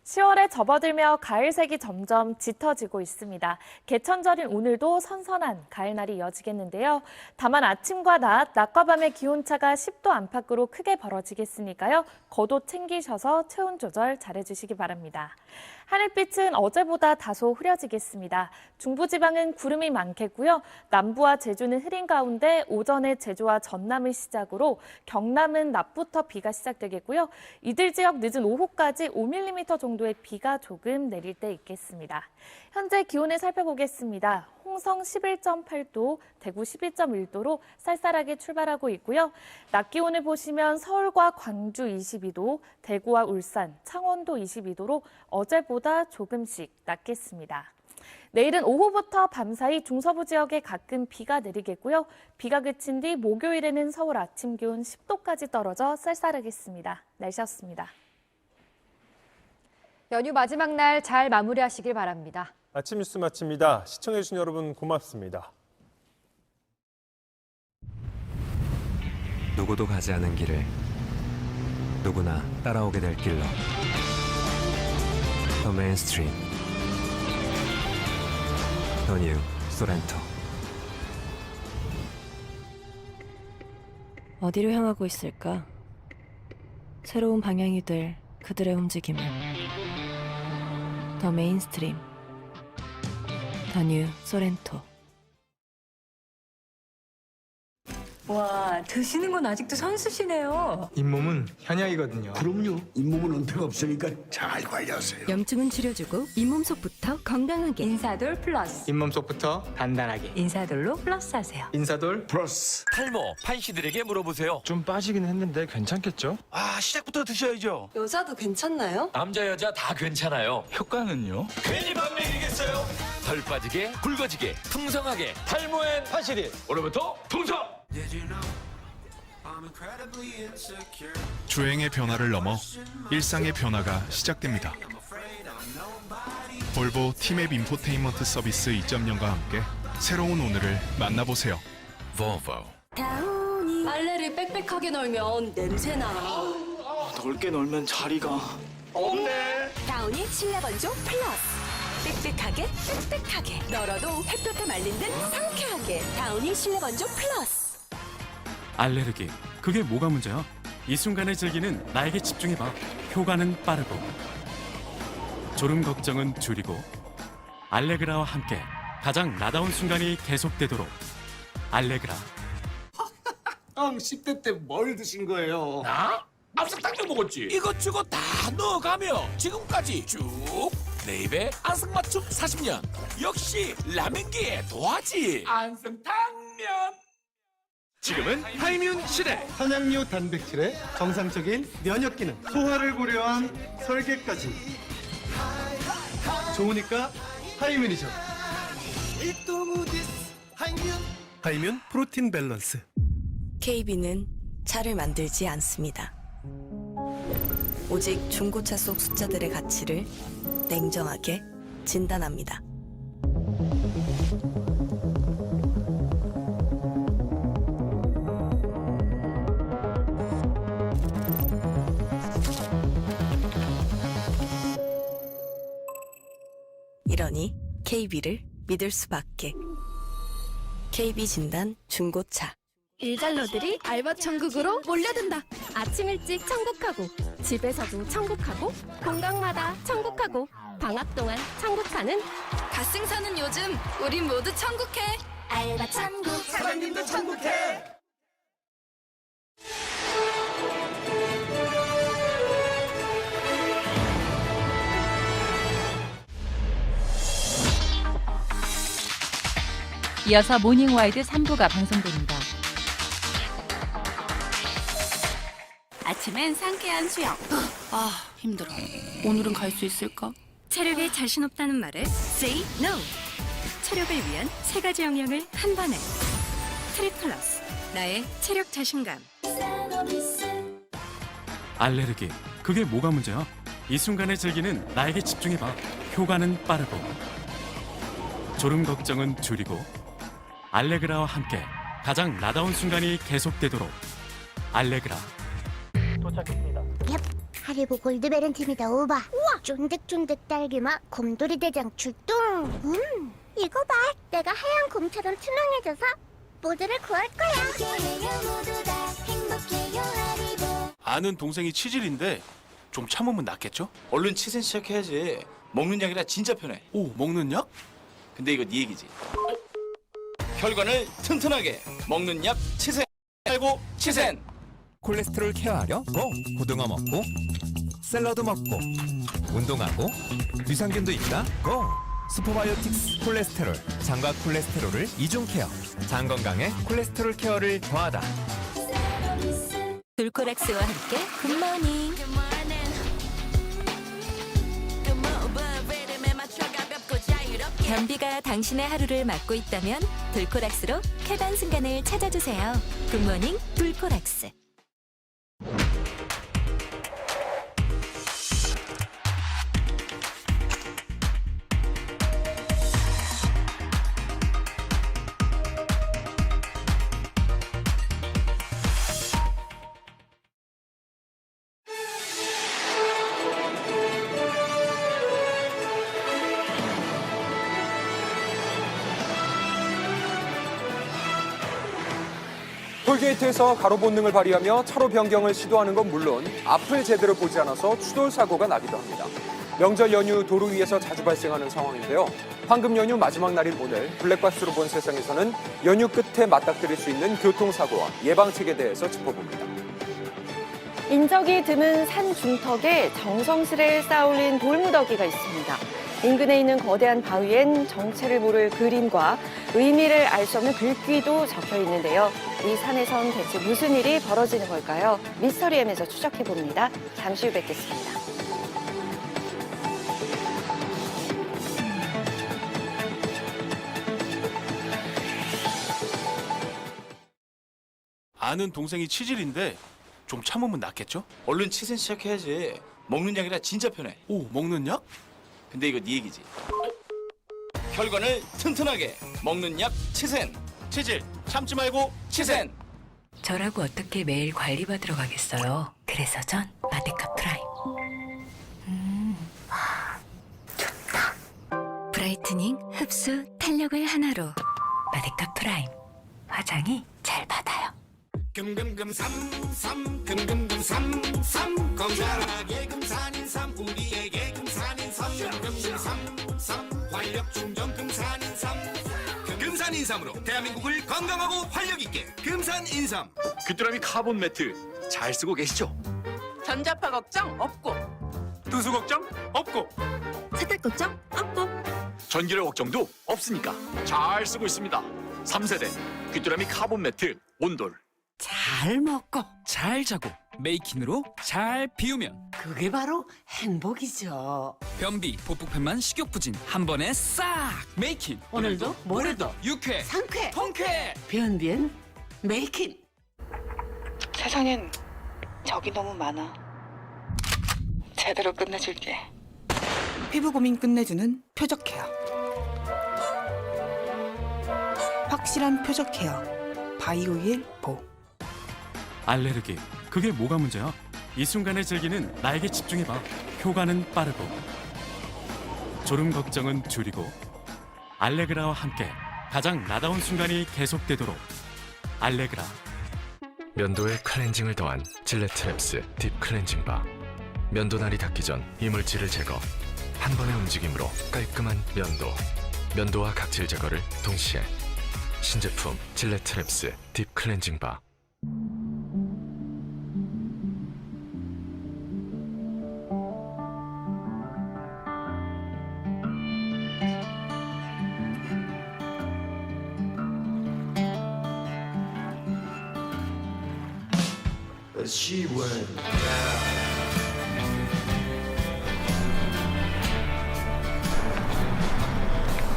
10월에 접어들며 가을색이 점점 짙어지고 있습니다. 개천절인 오늘도 선선한 가을날이 이어지겠는데요. 다만 아침과 낮과 밤의 기온차가 10도 안팎으로 크게 벌어지겠으니까요. 겉옷 챙기셔서 체온 조절 잘해주시기 바랍니다. 하늘빛은 어제보다 다소 흐려지겠습니다. 중부지방은 구름이 많겠고요. 남부와 제주는 흐린 가운데 오전에 제주와 전남을 시작으로 경남은 낮부터 비가 시작되겠고요. 이들 지역 늦은 오후까지 5mm 정도의 비가 조금 내릴 때 있겠습니다. 현재 기온을 살펴보겠습니다. 홍성 11.8도, 대구 12.1도로 쌀쌀하게 출발하고 있고요. 낮 기온을 보시면 서울과 광주 22도, 대구와 울산, 창원도 22도로 어제보다 조금씩 낮겠습니다. 내일은 오후부터 밤사이 중서부 지역에 가끔 비가 내리겠고요. 비가 그친 뒤 목요일에는 서울 아침 기온 10도까지 떨어져 쌀쌀하겠습니다. 날씨였습니다. 연휴 마지막 날 잘 마무리하시길 바랍니다. 아침 뉴스 마칩니다. 시청해주신 여러분 고맙습니다. 누구도 가지 않은 길을 누구나 따라오게 될 길로 The Mainstream The New Sorento. 어디로 향하고 있을까? 새로운 방향이 될 그들의 움직임을 더 메인스트림 더 뉴 소렌토. 와, 드시는 건 아직도 선수시네요. 잇몸은 현약이거든요. 그럼요. 잇몸은 은폐가 없으니까 잘 관리하세요. 염증은 줄여주고 잇몸속부터 건강하게. 인사돌 플러스. 잇몸 속부터 단단하게. 인사돌로 플러스 하세요. 인사돌 플러스. 탈모 판시들에게 물어보세요. 좀 빠지긴 했는데 괜찮겠죠? 시작부터 드셔야죠. 여자도 괜찮나요? 남자 여자 다 괜찮아요. 효과는요? 괜히 밤일이겠어요. 덜 빠지게 굵어지게 풍성하게 탈모엔 판시리. 오늘부터 풍성. 주행의 변화를 넘어 일상의 변화가 시작됩니다. 볼보 티맵 인포테인먼트 서비스 2.0과 함께 새로운 오늘을 만나보세요. 보보. 빨래를 빽빽하게 널면 냄새나. 넓게 널면 자리가 없네. 다운이 실내 건조 플러스. 빽빽하게 빽빽하게 널어도 햇볕에 말린 듯 상쾌하게. 다운이 실내 건조 플러스. 알레르기, 그게 뭐가 문제야? 이 순간을 즐기는 나에게 집중해봐. 효과는 빠르고 졸음 걱정은 줄이고 알레그라와 함께 가장 나다운 순간이 계속되도록 알레그라. 10대 때 뭘 드신 거예요? 나? 앞서당겨 먹었지. 이것저것 다 넣어가며 지금까지 쭉 내 입에 안성맞춤 40년. 역시 라면기에 도화지. 안성탕면. 지금은 하이뮨 시대. 한양류 단백질의 정상적인 면역 기능, 소화를 고려한 설계까지. 좋으니까 하이뮨이죠. 하이뮨 프로틴 밸런스. KB는 차를 만들지 않습니다. 오직 중고차 속 숫자들의 가치를 냉정하게 진단합니다. 이러니 KB를 믿을 수밖에. KB 진단 중고차. 일잘러들이 알바 천국으로 몰려든다. 아침 일찍 천국하고 집에서도 천국하고 공강마다 천국하고 방학 동안 천국하는 갓생 사는 요즘 우린 모두 천국해. 알바 천국. 사장님도 천국해. 이어서 모닝와이드 3부가 방송됩니다. 아침엔 상쾌한 수영. 힘들어. 오늘은 갈 수 있을까? 체력에 자신 없다는 말에 Say No. 체력을 위한 3가지 영역을 한 번에. 트리플러스. 나의 체력 자신감. 알레르기, 그게 뭐가 문제야? 이 순간을 즐기는 나에게 집중해봐. 효과는 빠르고 졸음 걱정은 줄이고 알레그라와 함께 가장 나다운 순간이 계속되도록 알레그라. 도착했습니다. 하리보 골드베른 팀이다. 오바. 우와, 쫀득쫀득 딸기맛 곰돌이 대장 출동. 이거 봐. 내가 하얀 곰처럼 투명해져서 모두를 구할 거야. 아는 동생이 치질인데 좀 참으면 낫겠죠? 얼른 치센 시작해야지. 먹는 약이라 진짜 편해. 오, 먹는 약? 근데 이거 네 얘기지. 혈관을 튼튼하게 먹는 약 치센. 알고 치센. 콜레스테롤 케어하려 고등어 먹고 샐러드 먹고 운동하고 유산균도 있다 고! 슈퍼바이오틱스 콜레스테롤 장과 콜레스테롤을 이중 케어 장 건강에 콜레스테롤 케어를 더하다. 돌코락스와 함께 굿모닝. 변비가 당신의 하루를 막고 있다면 돌코락스로 쾌변 순간을 찾아주세요. 굿모닝 돌코락스. 톨게이트에서 가로 본능을 발휘하며 차로 변경을 시도하는 건 물론 앞을 제대로 보지 않아서 추돌 사고가 나기도 합니다. 명절 연휴 도로 위에서 자주 발생하는 상황인데요. 황금 연휴 마지막 날인 오늘 블랙박스로 본 세상에서는 연휴 끝에 맞닥뜨릴 수 있는 교통사고와 예방책에 대해서 짚어봅니다. 인적이 드문 산 중턱에 정성스레 쌓아올린 돌무더기가 있습니다. 인근에 있는 거대한 바위엔 정체를 모를 그림과 의미를 알 수 없는 글귀도 적혀 있는데요. 이 산에선 대체 무슨 일이 벌어지는 걸까요? 미스터리엠에서 추적해봅니다. 잠시 후 뵙겠습니다. 아는 동생이 치질인데 좀 참으면 낫겠죠? 얼른 치센 시작해야지. 먹는 약이라 진짜 편해. 오, 먹는 약? 근데 이거 네 얘기지. 혈관을 튼튼하게 먹는 약 치센. 치질 참지 말고 치센. 저라고 어떻게 매일 관리받으러 가겠어요. 그래서 전 마데카 프라임. 좋다. 브라이트닝, 흡수, 탄력을 하나로. 마데카 프라임. 화장이 잘 받아요. 금금금 삼삼 금금금 삼삼 건강하게 금산인삼 우리에게 금산인삼 금금금 삼삼 활력 충전 금산인삼 금산인삼으로 대한민국을 건강하고 활력 있게 금산인삼. 귀뚜라미 카본 매트 잘 쓰고 계시죠? 전자파 걱정 없고 두수 걱정 없고 세탁 걱정 없고 전기료 걱정도 없으니까 잘 쓰고 있습니다. 3세대 귀뚜라미 카본 매트 온돌. 잘 먹고 잘 자고 메이킨으로 잘 비우면 그게 바로 행복이죠. 변비, 복부편만 식욕부진 한 번에 싹! 메이킨 오늘도 모레도 유쾌 상쾌 통쾌 변비엔 메이킨. 세상엔 적이 너무 많아. 제대로 끝내줄게. 피부 고민 끝내주는 표적 케어. 확실한 표적 케어. 바이오일 보. 알레르기 그게 뭐가 문제야? 이 순간을 즐기는 나에게 집중해봐. 효과는 빠르고 졸음 걱정은 줄이고 알레그라와 함께 가장 나다운 순간이 계속되도록 알레그라. 면도에 클렌징을 더한 질레트랩스 딥 클렌징 바. 면도날이 닿기 전 이물질을 제거. 한 번의 움직임으로 깔끔한 면도. 면도와 각질 제거를 동시에. 신제품 질레트랩스 딥 클렌징 바.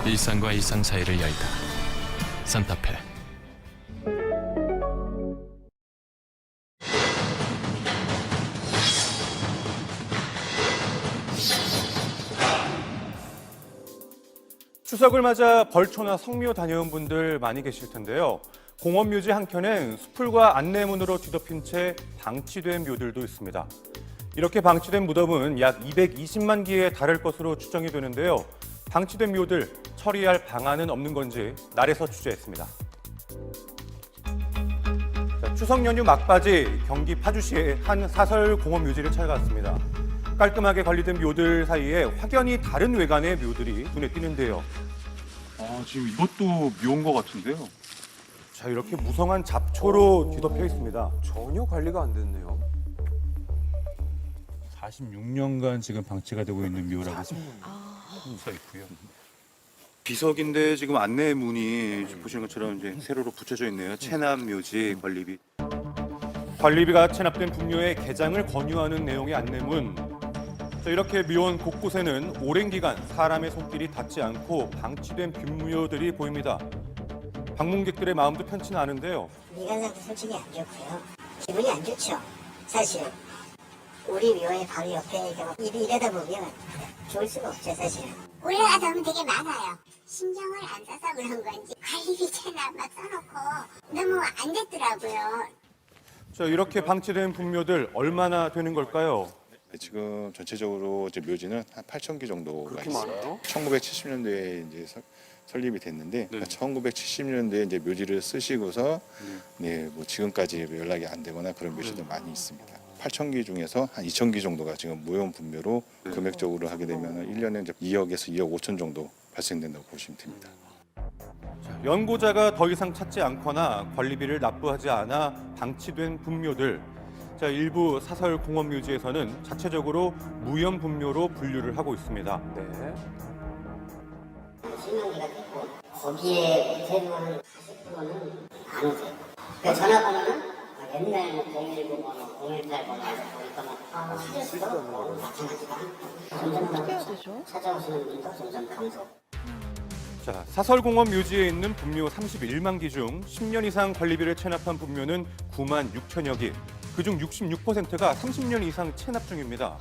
일상과 일상 사이를 열다. 산타페. 추석을 맞아 벌초나 성묘 다녀온 분들 많이 계실 텐데요. 공원묘지 한켠엔 수풀과 안내문으로 뒤덮인 채 방치된 묘들도 있습니다. 이렇게 방치된 무덤은 약 220만 기에 달할 것으로 추정이 되는데요. 방치된 묘들 처리할 방안은 없는 건지 날에서 취재했습니다. 추석 연휴 막바지 경기 파주시의 한 사설 공원 묘지를 찾아갔습니다. 깔끔하게 관리된 묘들 사이에 확연히 다른 외관의 묘들이 눈에 띄는데요. 지금 이것도 묘인 것 같은데요. 자, 이렇게 무성한 잡초로 뒤덮여 있습니다. 전혀 관리가 안 됐네요. 46년간 지금 방치가 되고 있는 묘라고 써 있고요. 비석인데 지금 안내문이 보시는 것처럼 이제 세로로 붙여져 있네요. 체납 묘지 관리비. 관리비가 체납된 분묘의 개장을 권유하는 내용의 안내문. 자, 이렇게 묘원 곳곳에는 오랜 기간 사람의 손길이 닿지 않고 방치된 빈묘들이 보입니다. 방문객들의 마음도 편치는 않은데요. 미관상도 솔직히 안 좋고요. 기분이 안 좋죠. 사실 우리 묘의 바로 옆에 이러다 보면 좋을 수가 없죠, 사실은. 올라가다 보면 되게 많아요. 신경을 안 써서 그런 건지 관리비 체납 막 써놓고 너무 안 됐더라고요. 자, 이렇게 방치된 분묘들 얼마나 되는 걸까요? 지금 전체적으로 이제 묘지는 한 8,000개 정도가 그렇게 있어요. 많아요? 1970년대에 이제 설립이 됐는데 1970년대에 이제 묘지를 쓰시고서 뭐 지금까지 연락이 안 되거나 그런 묘지도 많이 있습니다. 8,000개 중에서 한 2,000개 정도가 지금 무형 분묘로 금액적으로 하게 되면 1년에 이제 2억에서 2억 5천 정도 발생된다고 보시면 됩니다. 연고자가 더 이상 찾지 않거나 관리비를 납부하지 않아 방치된 분묘들. 자, 일부 사설 공원 묘지에서는 자체적으로 무형 분묘로 분류를 하고 있습니다. 네. 실명기가 됐고 거기에 대부분 40%는 안 오세요. 그 전화번호는 옛날 010 번호, 018 번호 보니까 막 찾을 수가 없고 마찬가지가 점점 찾아오시는 분도 점점 감소. 자, 사설공원 묘지에 있는 분묘 31만 기 중 10년 이상 관리비를 체납한 분묘는 9만 6천여 기. 그중 66%가 30년 이상 체납 중입니다.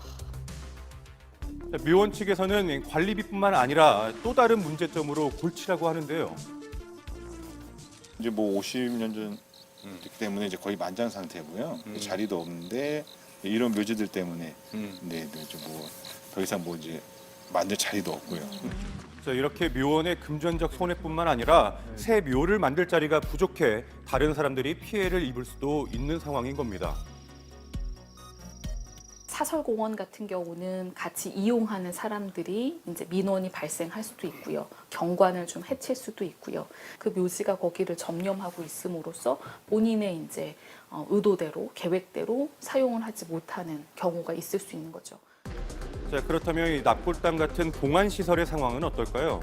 자, 묘원 측에서는 관리비뿐만 아니라 또 다른 문제점으로 골치라고 하는데요. 이제 뭐 50년 전 때문에 이제 거의 만장 상태고요. 자리도 없는데 이런 묘지들 때문에 더 이상 뭐 이제 만들 자리도 없고요. 자, 이렇게 묘원의 금전적 손해뿐만 아니라 새 묘를 만들 자리가 부족해 다른 사람들이 피해를 입을 수도 있는 상황인 겁니다. 사설공원 같은 경우는 같이 이용하는 사람들이 이제 민원이 발생할 수도 있고요. 경관을 좀 해칠 수도 있고요. 그 묘지가 거기를 점령하고 있음으로써 본인의 이제 의도대로 계획대로 사용을 하지 못하는 경우가 있을 수 있는 거죠. 자, 그렇다면 이 납골당 같은 봉안 시설의 상황은 어떨까요?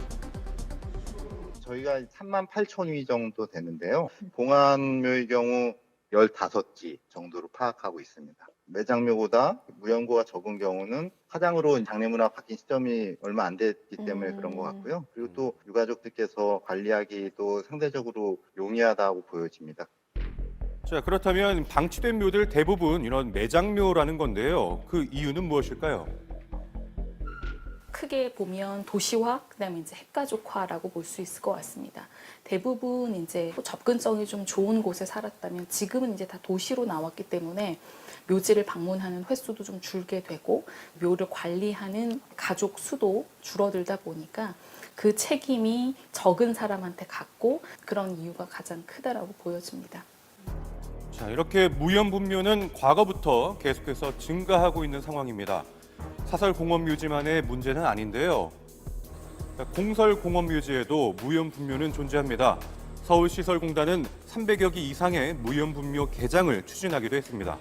저희가 3만 8천 위 정도 되는데요. 봉안묘의 경우 15지 정도로 파악하고 있습니다. 매장묘보다 무형고가 적은 경우는 화장으로 장례문화 바뀐 시점이 얼마 안 됐기 때문에 그런 것 같고요. 그리고 또 유가족들께서 관리하기도 상대적으로 용이하다고 보여집니다. 자, 그렇다면 방치된 묘들 대부분 이런 매장묘라는 건데요. 그 이유는 무엇일까요? 크게 보면 도시화, 그다음에 이제 핵가족화라고 볼 수 있을 것 같습니다. 대부분 이제 접근성이 좀 좋은 곳에 살았다면 지금은 이제 다 도시로 나왔기 때문에 묘지를 방문하는 횟수도 좀 줄게 되고 묘를 관리하는 가족 수도 줄어들다 보니까 그 책임이 적은 사람한테 갔고 그런 이유가 가장 크다라고 보여집니다. 자, 이렇게 무형분묘는 과거부터 계속해서 증가하고 있는 상황입니다. 사설공원묘지만의 문제는 아닌데요. 공설공원묘지에도 무형분묘는 존재합니다. 서울시설공단은 300여 기 이상의 무형분묘 개장을 추진하기도 했습니다.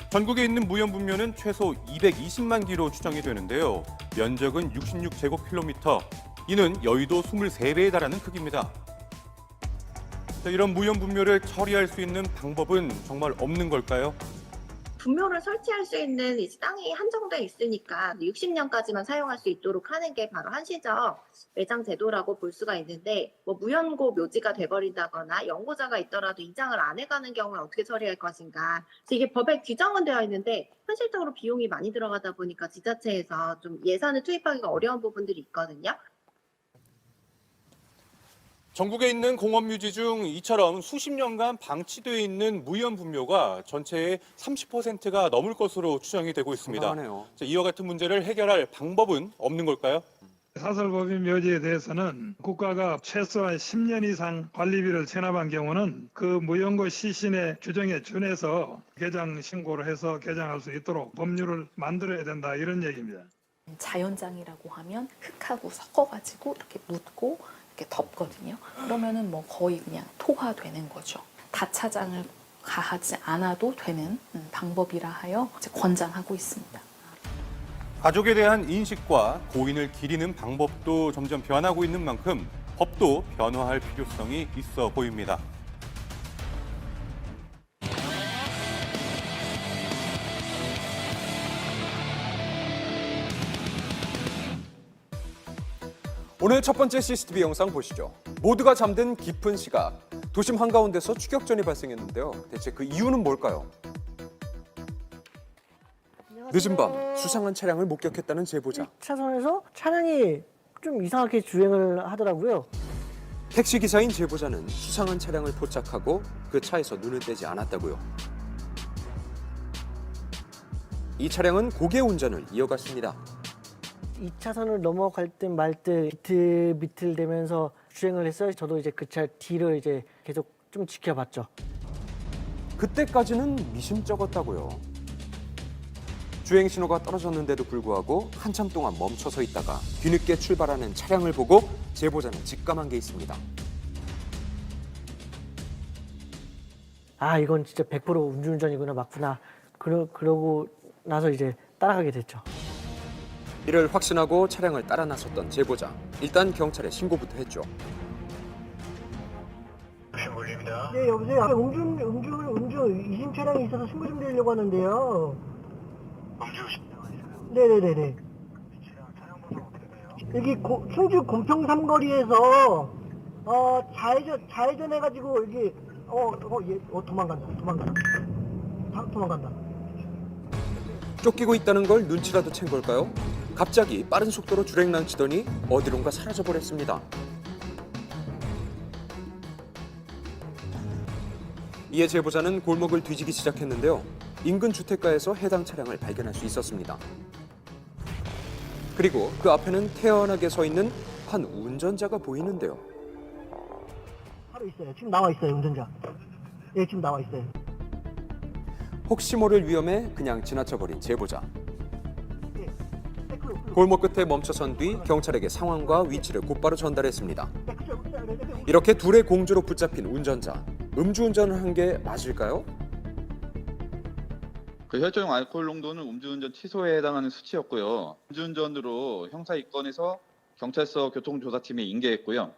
전국에 있는 무형분묘는 최소 220만 기로 추정이 되는데요. 면적은 66제곱킬로미터, 이는 여의도 23배에 달하는 크기입니다. 자, 이런 무형분묘를 처리할 수 있는 방법은 정말 없는 걸까요? 분묘를 설치할 수 있는 이제 땅이 한정돼 있으니까 60년까지만 사용할 수 있도록 하는 게 바로 한시적 매장 제도라고 볼 수가 있는데 뭐 무연고 묘지가 돼버린다거나 연고자가 있더라도 이장을 안 해가는 경우에 어떻게 처리할 것인가. 그래서 이게 법에 규정은 되어 있는데 현실적으로 비용이 많이 들어가다 보니까 지자체에서 좀 예산을 투입하기가 어려운 부분들이 있거든요. 전국에 있는 공업묘지 중 이처럼 수십 년간 방치되어 있는 무연분묘가 전체의 30%가 넘을 것으로 추정이 되고 있습니다. 상당하네요. 이와 같은 문제를 해결할 방법은 없는 걸까요? 사설법인 묘지에 대해서는 국가가 최소한 10년 이상 관리비를 체납한 경우는 그 무연고 시신의 규정에 준해서 개장 신고를 해서 개장할 수 있도록 법률을 만들어야 된다, 이런 얘기입니다. 자연장이라고 하면 흙하고 섞어가지고 이렇게 묻고 이렇게 덮거든요. 그러면은 뭐 거의 그냥 토화되는 거죠. 다차장을 가하지 않아도 되는 방법이라 하여 이제 권장하고 있습니다. 가족에 대한 인식과 고인을 기리는 방법도 점점 변하고 있는 만큼 법도 변화할 필요성이 있어 보입니다. 오늘 첫 번째 CCTV 영상 보시죠. 모두가 잠든 깊은 시각. 도심 한가운데서 추격전이 발생했는데요. 대체 그 이유는 뭘까요? 늦은 밤 수상한 차량을 목격했다는 제보자. 차선에서 차량이 좀 이상하게 주행을 하더라고요. 택시 기사인 제보자는 수상한 차량을 포착하고 그 차에서 눈을 떼지 않았다고요. 이 차량은 고개 운전을 이어갔습니다. 2차선을 넘어갈 때 말 때 비틀비틀대면서 주행을 했어요. 저도 이제 그 차 뒤를 이제 계속 좀 지켜봤죠. 그때까지는 미심쩍었다고요. 주행 신호가 떨어졌는데도 불구하고 한참 동안 멈춰서 있다가 뒤늦게 출발하는 차량을 보고 제보자는 직감한 게 있습니다. 아, 이건 진짜 100% 음주운전이구나, 맞구나. 그러고 나서 이제 따라가게 됐죠. 이를 확신하고 차량을 따라 나섰던 제보자. 일단 경찰에 신고부터 했죠. 네, 여보세요. 음주 이심 차량이 있어서 신고 좀 드리려고 하는데요. 네네네네. 여기 충주 공평 삼거리에서 좌회전해가지고 여기 도망간다. 쫓기고 있다는 걸 눈치라도 챈 걸까요? 갑자기 빠른 속도로 주행랑 치더니 어디론가 사라져버렸습니다. 이에 제보자는 골목을 뒤지기 시작했는데요. 인근 주택가에서 해당 차량을 발견할 수 있었습니다. 그리고 그 앞에는 태연하게 서 있는 한 운전자가 보이는데요. 바로 있어요. 지금 나와 있어요, 운전자. 예, 지금 나와 있어요. 혹시 모를 위험에 그냥 지나쳐버린 제보자. 골목 끝에 멈춰선 뒤 경찰에게 상황과 위치를 곧바로 전달했습니다. 이렇게 둘의 공주로 붙잡힌 운전자. 음주운전을 한 게 맞을까요? 그 혈중 알코올 농도는 음주운전 취소에 해당하는 수치였고요. 음주운전으로 형사 입건해서 경찰서 교통조사팀에 인계했고요.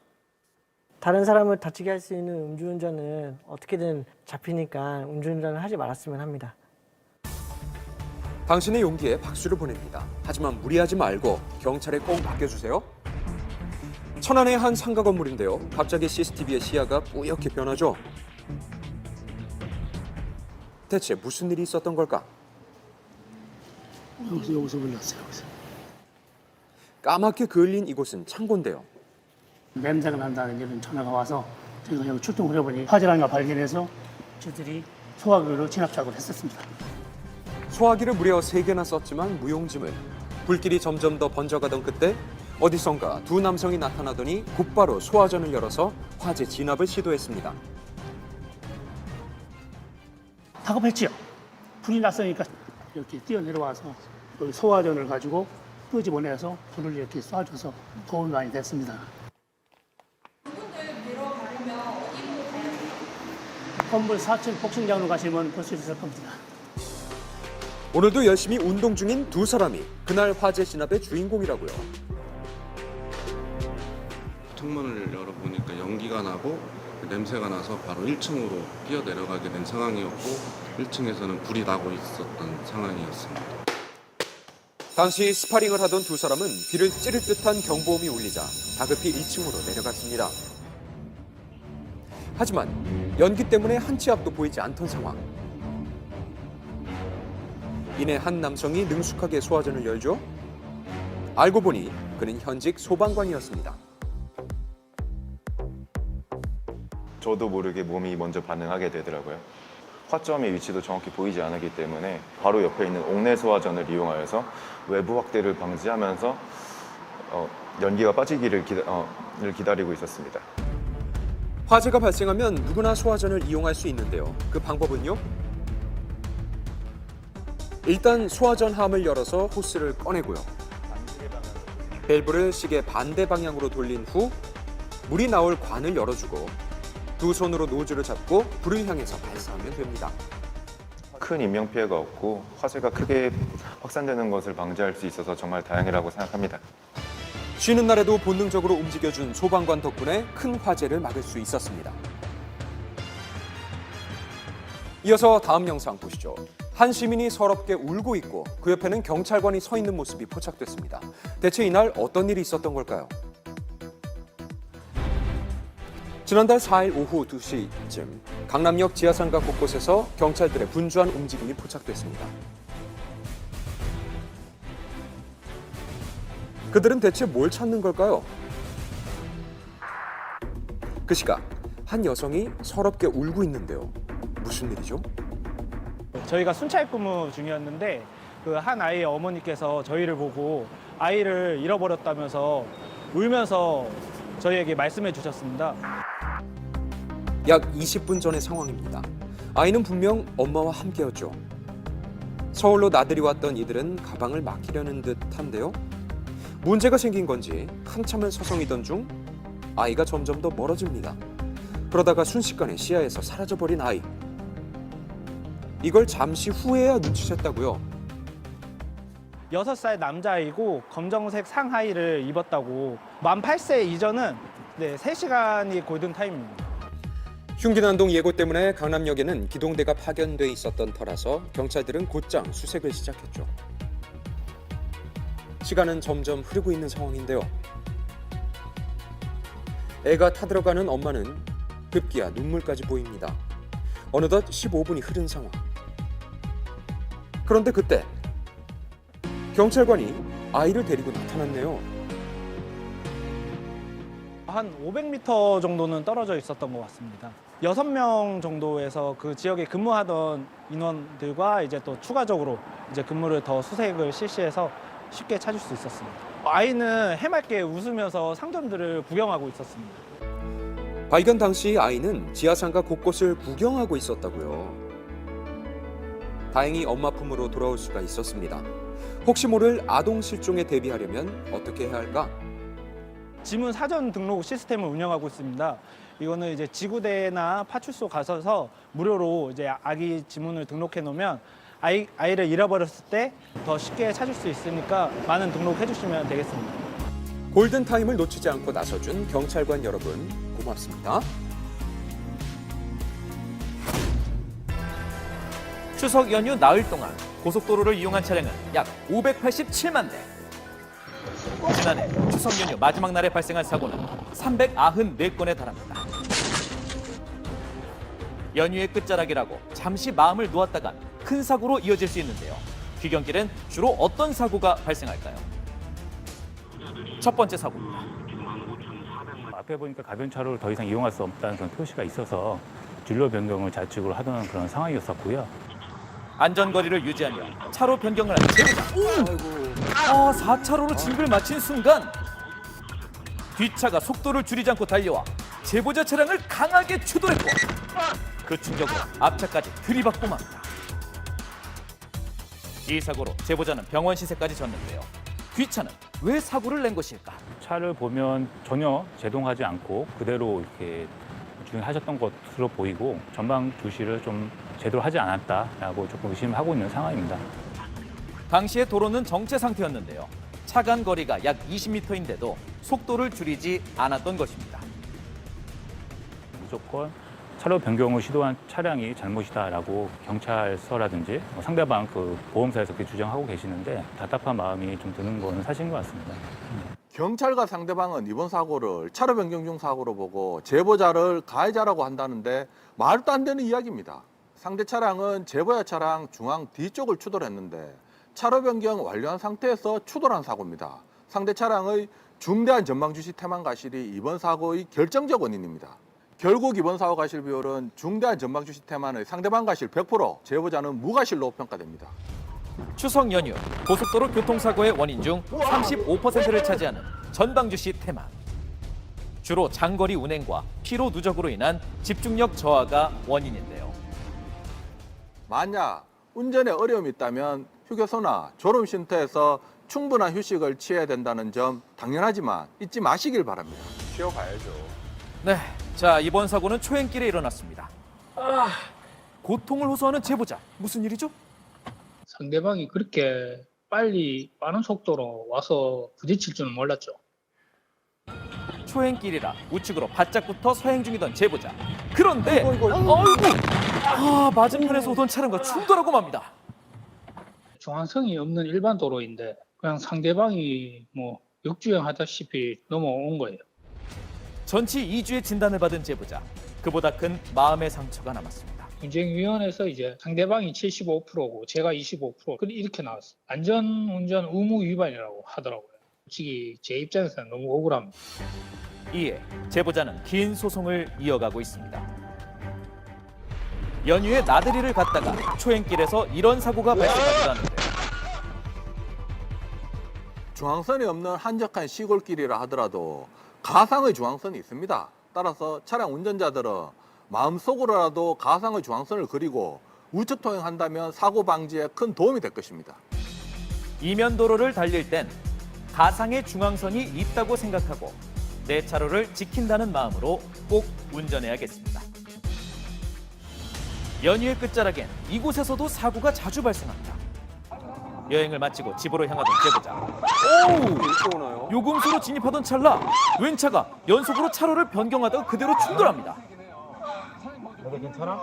다른 사람을 다치게 할 수 있는 음주운전은 어떻게든 잡히니까 음주운전을 하지 말았으면 합니다. 당신의 용기에 박수를 보냅니다. 하지만 무리하지 말고 경찰에 꼭 맡겨주세요. 천안의 한 상가 건물인데요. 갑자기 CCTV의 시야가 뿌옇게 변하죠. 대체 무슨 일이 있었던 걸까? 여기서 불렀어요. 여기서. 까맣게 그을린 이곳은 창고인데요. 냄새가 난다는 이런 전화가 와서 저희가 여기 출동을 해보니 화재라는 걸 발견해서 저희들이 소화기로 진압 작업을 했었습니다. 소화기를 무려 3개나 썼지만 무용지물. 불길이 점점 더 번져가던 그때 어디선가 두 남성이 나타나더니 곧바로 소화전을 열어서 화재 진압을 시도했습니다. 작업했지요. 불이 났으니까 이렇게 뛰어내려와서 소화전을 가지고 끄집어내서 불을 이렇게 쏴줘서 도움이 많이 됐습니다. 건물 4층 복층장으로 가시면 볼 수 있을 겁니다. 오늘도 열심히 운동 중인 두 사람이 그날 화재 진압의 주인공이라고요. 창문을 열어보니까 연기가 나고 냄새가 나서 바로 1층으로 뛰어내려가게 된 상황이었고 1층에서는 불이 나고 있었던 상황이었습니다. 당시 스파링을 하던 두 사람은 귀를 찌를 듯한 경보음이 울리자 다급히 1층으로 내려갔습니다. 하지만 연기 때문에 한 치 앞도 보이지 않던 상황. 이내 한 남성이 능숙하게 소화전을 열죠. 알고 보니 그는 현직 소방관이었습니다. 저도 모르게 몸이 먼저 반응하게 되더라고요. 화점의 위치도 정확히 보이지 않았기 때문에 바로 옆에 있는 옥내 소화전을 이용하여서 외부 확대를 방지하면서 연기가 빠지기를 기다리고 있었습니다. 화재가 발생하면 누구나 소화전을 이용할 수 있는데요. 그 방법은요? 일단 소화전 함을 열어서 호스를 꺼내고요. 밸브를 시계 반대 방향으로 돌린 후 물이 나올 관을 열어주고 두 손으로 노즐을 잡고 불을 향해서 발사하면 됩니다. 큰 인명피해가 없고 화재가 크게 확산되는 것을 방지할 수 있어서 정말 다행이라고 생각합니다. 쉬는 날에도 본능적으로 움직여준 소방관 덕분에 큰 화재를 막을 수 있었습니다. 이어서 다음 영상 보시죠. 한 시민이 서럽게 울고 있고 그 옆에는 경찰관이 서 있는 모습이 포착됐습니다. 대체 이날 어떤 일이 있었던 걸까요? 지난달 4일 오후 2시쯤 강남역 지하상가 곳곳에서 경찰들의 분주한 움직임이 포착됐습니다. 그들은 대체 뭘 찾는 걸까요? 그 시각 한 여성이 서럽게 울고 있는데요. 무슨 일이죠? 저희가 순찰 근무 중이었는데 그 한 아이의 어머니께서 저희를 보고 아이를 잃어버렸다면서 울면서 저희에게 말씀해 주셨습니다. 약 20분 전의 상황입니다. 아이는 분명 엄마와 함께였죠. 서울로 나들이 왔던 이들은 가방을 맡기려는 듯한데요. 문제가 생긴 건지 한참을 서성이던 중 아이가 점점 더 멀어집니다. 그러다가 순식간에 시야에서 사라져버린 아이. 이걸 잠시 후에야 눈치챘다고요. 6살 남자아이고 검정색 상하이를 입었다고. 만 8세 이전은 3시간이 골든타임입니다. 흉기난동 예고 때문에 강남역에는 기동대가 파견돼 있었던 터라서 경찰들은 곧장 수색을 시작했죠. 시간은 점점 흐르고 있는 상황인데요. 애가 타들어가는 엄마는 급기야 눈물까지 보입니다. 어느덧 15분이 흐른 상황. 그런데 그때 경찰관이 아이를 데리고 나타났네요. 한 500m 정도는 떨어져 있었던 것 같습니다. 6명 정도에서 그 지역에 근무하던 인원들과 이제 또 추가적으로 이제 근무를 더 수색을 실시해서 쉽게 찾을 수 있었습니다. 아이는 해맑게 웃으면서 상점들을 구경하고 있었습니다. 발견 당시 아이는 지하상가 곳곳을 구경하고 있었다고요. 다행히 엄마 품으로 돌아올 수가 있었습니다. 혹시 모를 아동 실종에 대비하려면 어떻게 해야 할까? 지문 사전 등록 시스템을 운영하고 있습니다. 이거는 이제 지구대나 파출소 가셔서 무료로 이제 아기 지문을 등록해 놓으면 아이를 잃어버렸을 때 더 쉽게 찾을 수 있으니까 많은 등록해 주시면 되겠습니다. 골든타임을 놓치지 않고 나서준 경찰관 여러분 고맙습니다. 추석 연휴 나흘 동안 고속도로를 이용한 차량은 약 587만 대. 지난해 추석 연휴 마지막 날에 발생한 사고는 394건에 달합니다. 연휴의 끝자락이라고 잠시 마음을 놓았다간 큰 사고로 이어질 수 있는데요. 귀경길엔 주로 어떤 사고가 발생할까요? 첫 번째 사고입니다. 앞에 보니까 가변차로를 더 이상 이용할 수 없다는 그런 표시가 있어서 진로 변경을 좌측으로 하던 그런 상황이었었고요. 안전거리를 유지하며 차로 변경을 한 제보자. 4차로로 진입을 마친 순간 뒷차가 속도를 줄이지 않고 달려와 제보자 차량을 강하게 추돌했고 그 충격으로 앞차까지 들이받고 맙니다. 이 사고로 제보자는 병원 시세까지 졌는데요. 뒷차는 왜 사고를 낸 것일까? 차를 보면 전혀 제동하지 않고 그대로 이렇게 주행하셨던 것으로 보이고 전방 주시를 좀 제대로 하지 않았다라고 조금 의심하고 있는 상황입니다. 당시의 도로는 정체 상태였는데요. 차 간 거리가 약 20m인데도 속도를 줄이지 않았던 것입니다. 무조건 차로 변경을 시도한 차량이 잘못이다라고 경찰서라든지 상대방 그 보험사에서 그렇게 주장하고 계시는데 답답한 마음이 좀 드는 건 사실인 것 같습니다. 경찰과 상대방은 이번 사고를 차로 변경 중 사고로 보고 제보자를 가해자라고 한다는데 말도 안 되는 이야기입니다. 상대 차량은 제보자 차량 중앙 뒤쪽을 추돌했는데 차로 변경 완료한 상태에서 추돌한 사고입니다. 상대 차량의 중대한 전방 주시 태만 과실이 이번 사고의 결정적 원인입니다. 결국 이번 사고 과실 비율은 중대한 전방 주시 테마는 상대방 과실 100%, 제보자는 무과실로 평가됩니다. 추석 연휴 고속도로 교통사고의 원인 중 35%를 차지하는 전방주시 테마. 주로 장거리 운행과 피로 누적으로 인한 집중력 저하가 원인인데요. 만약 운전에 어려움이 있다면 휴게소나 졸음쉼터에서 충분한 휴식을 취해야 된다는 점 당연하지만 잊지 마시길 바랍니다. 쉬어가야죠. 네, 자 이번 사고는 초행길에 일어났습니다. 고통을 호소하는 제보자, 무슨 일이죠? 상대방이 그렇게 빠른 속도로 와서 부딪힐 줄은 몰랐죠. 초행길이라 우측으로 바짝부터 서행 중이던 제보자. 그런데 맞은편에서 오던 차량과 충돌하고 맙니다. 중앙성이 없는 일반 도로인데 그냥 상대방이 뭐 역주행하다시피 넘어온 거예요. 전치 2주의 진단을 받은 제보자. 그보다 큰 마음의 상처가 남았습니다. 운전위원회에서 이제 상대방이 75%고 제가 25% 이렇게 나왔어요. 안전운전 의무 위반이라고 하더라고요. 솔직히 제 입장에서는 너무 억울합니다. 이에 제보자는 긴 소송을 이어가고 있습니다. 연휴에 나들이를 갔다가 초행길에서 이런 사고가 발생하기도 중앙선이 없는 한적한 시골길이라 하더라도 가상의 중앙선이 있습니다. 따라서 차량 운전자들은 마음속으로라도 가상의 중앙선을 그리고 우측 통행한다면 사고 방지에 큰 도움이 될 것입니다. 이면도로를 달릴 땐 가상의 중앙선이 있다고 생각하고 내 차로를 지킨다는 마음으로 꼭 운전해야겠습니다. 연휴의 끝자락엔 이곳에서도 사고가 자주 발생합니다. 여행을 마치고 집으로 향하던 제보자. 요금소로 진입하던 찰나 웬 차가 연속으로 차로를 변경하다가 그대로 충돌합니다. 괜찮아?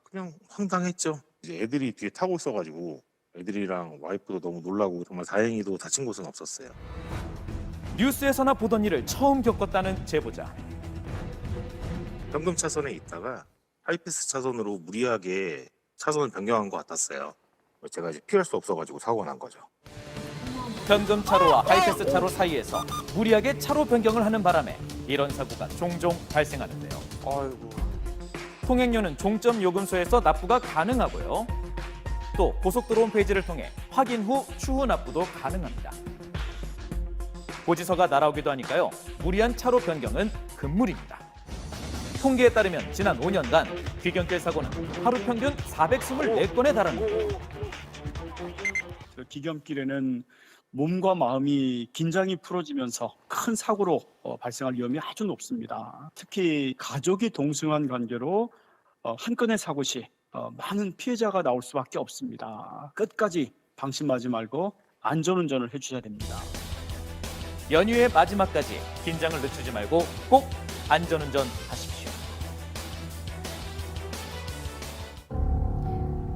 그냥 황당했죠. 이제 애들이 뒤에 타고 있어가지고 애들이랑 와이프도 너무 놀라고 정말 다행히도 다친 곳은 없었어요. 뉴스에서나 보던 일을 처음 겪었다는 제보자. 현금 차선에 있다가 하이패스 차선으로 무리하게 차선을 변경한 것 같았어요. 제가 이제 피할 수 없어가지고 사고가 난 거죠. 현금 차로와 하이패스 차로 사이에서 무리하게 차로 변경을 하는 바람에 이런 사고가 종종 발생하는데요. 통행료는 종점 요금소에서 납부가 가능하고요. 또 고속도로 홈페이지를 통해 확인 후 추후 납부도 가능합니다. 고지서가 날아오기도 하니까요. 무리한 차로 변경은 금물입니다. 통계에 따르면 지난 5년간 귀경길 사고는 하루 평균 424건에 달합니다. 귀경길에는 몸과 마음이 긴장이 풀어지면서 큰 사고로 발생할 위험이 아주 높습니다. 특히 가족이 동승한 관계로 한 건의 사고 시 많은 피해자가 나올 수밖에 없습니다. 끝까지 방심하지 말고 안전운전을 해주셔야 됩니다. 연휴의 마지막까지 긴장을 늦추지 말고 꼭 안전운전 하십시오.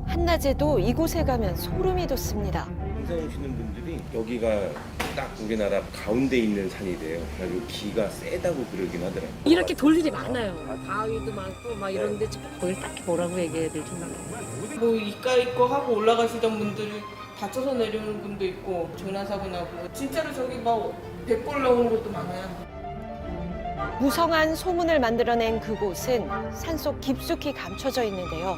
한낮에도 이곳에 가면 소름이 돋습니다. 등산 오시는 분들이 여기가 딱 우리나라 가운데 있는 산이 돼요. 그리고 기가 세다고 그러긴 하더라고요. 이렇게 돌 일이 많아요. 바위도 많고 막 이런데 거길 딱히 뭐라고 얘기해야 될지 모르겠어요. 뭐 이까이 거 하고 올라가시던 분들이 다쳐서 내려오는 분도 있고 전화사고 나고 진짜로 저기 막 백골 나오는 것도 많아요. 무성한 소문을 만들어낸 그곳은 산속 깊숙이 감춰져 있는데요.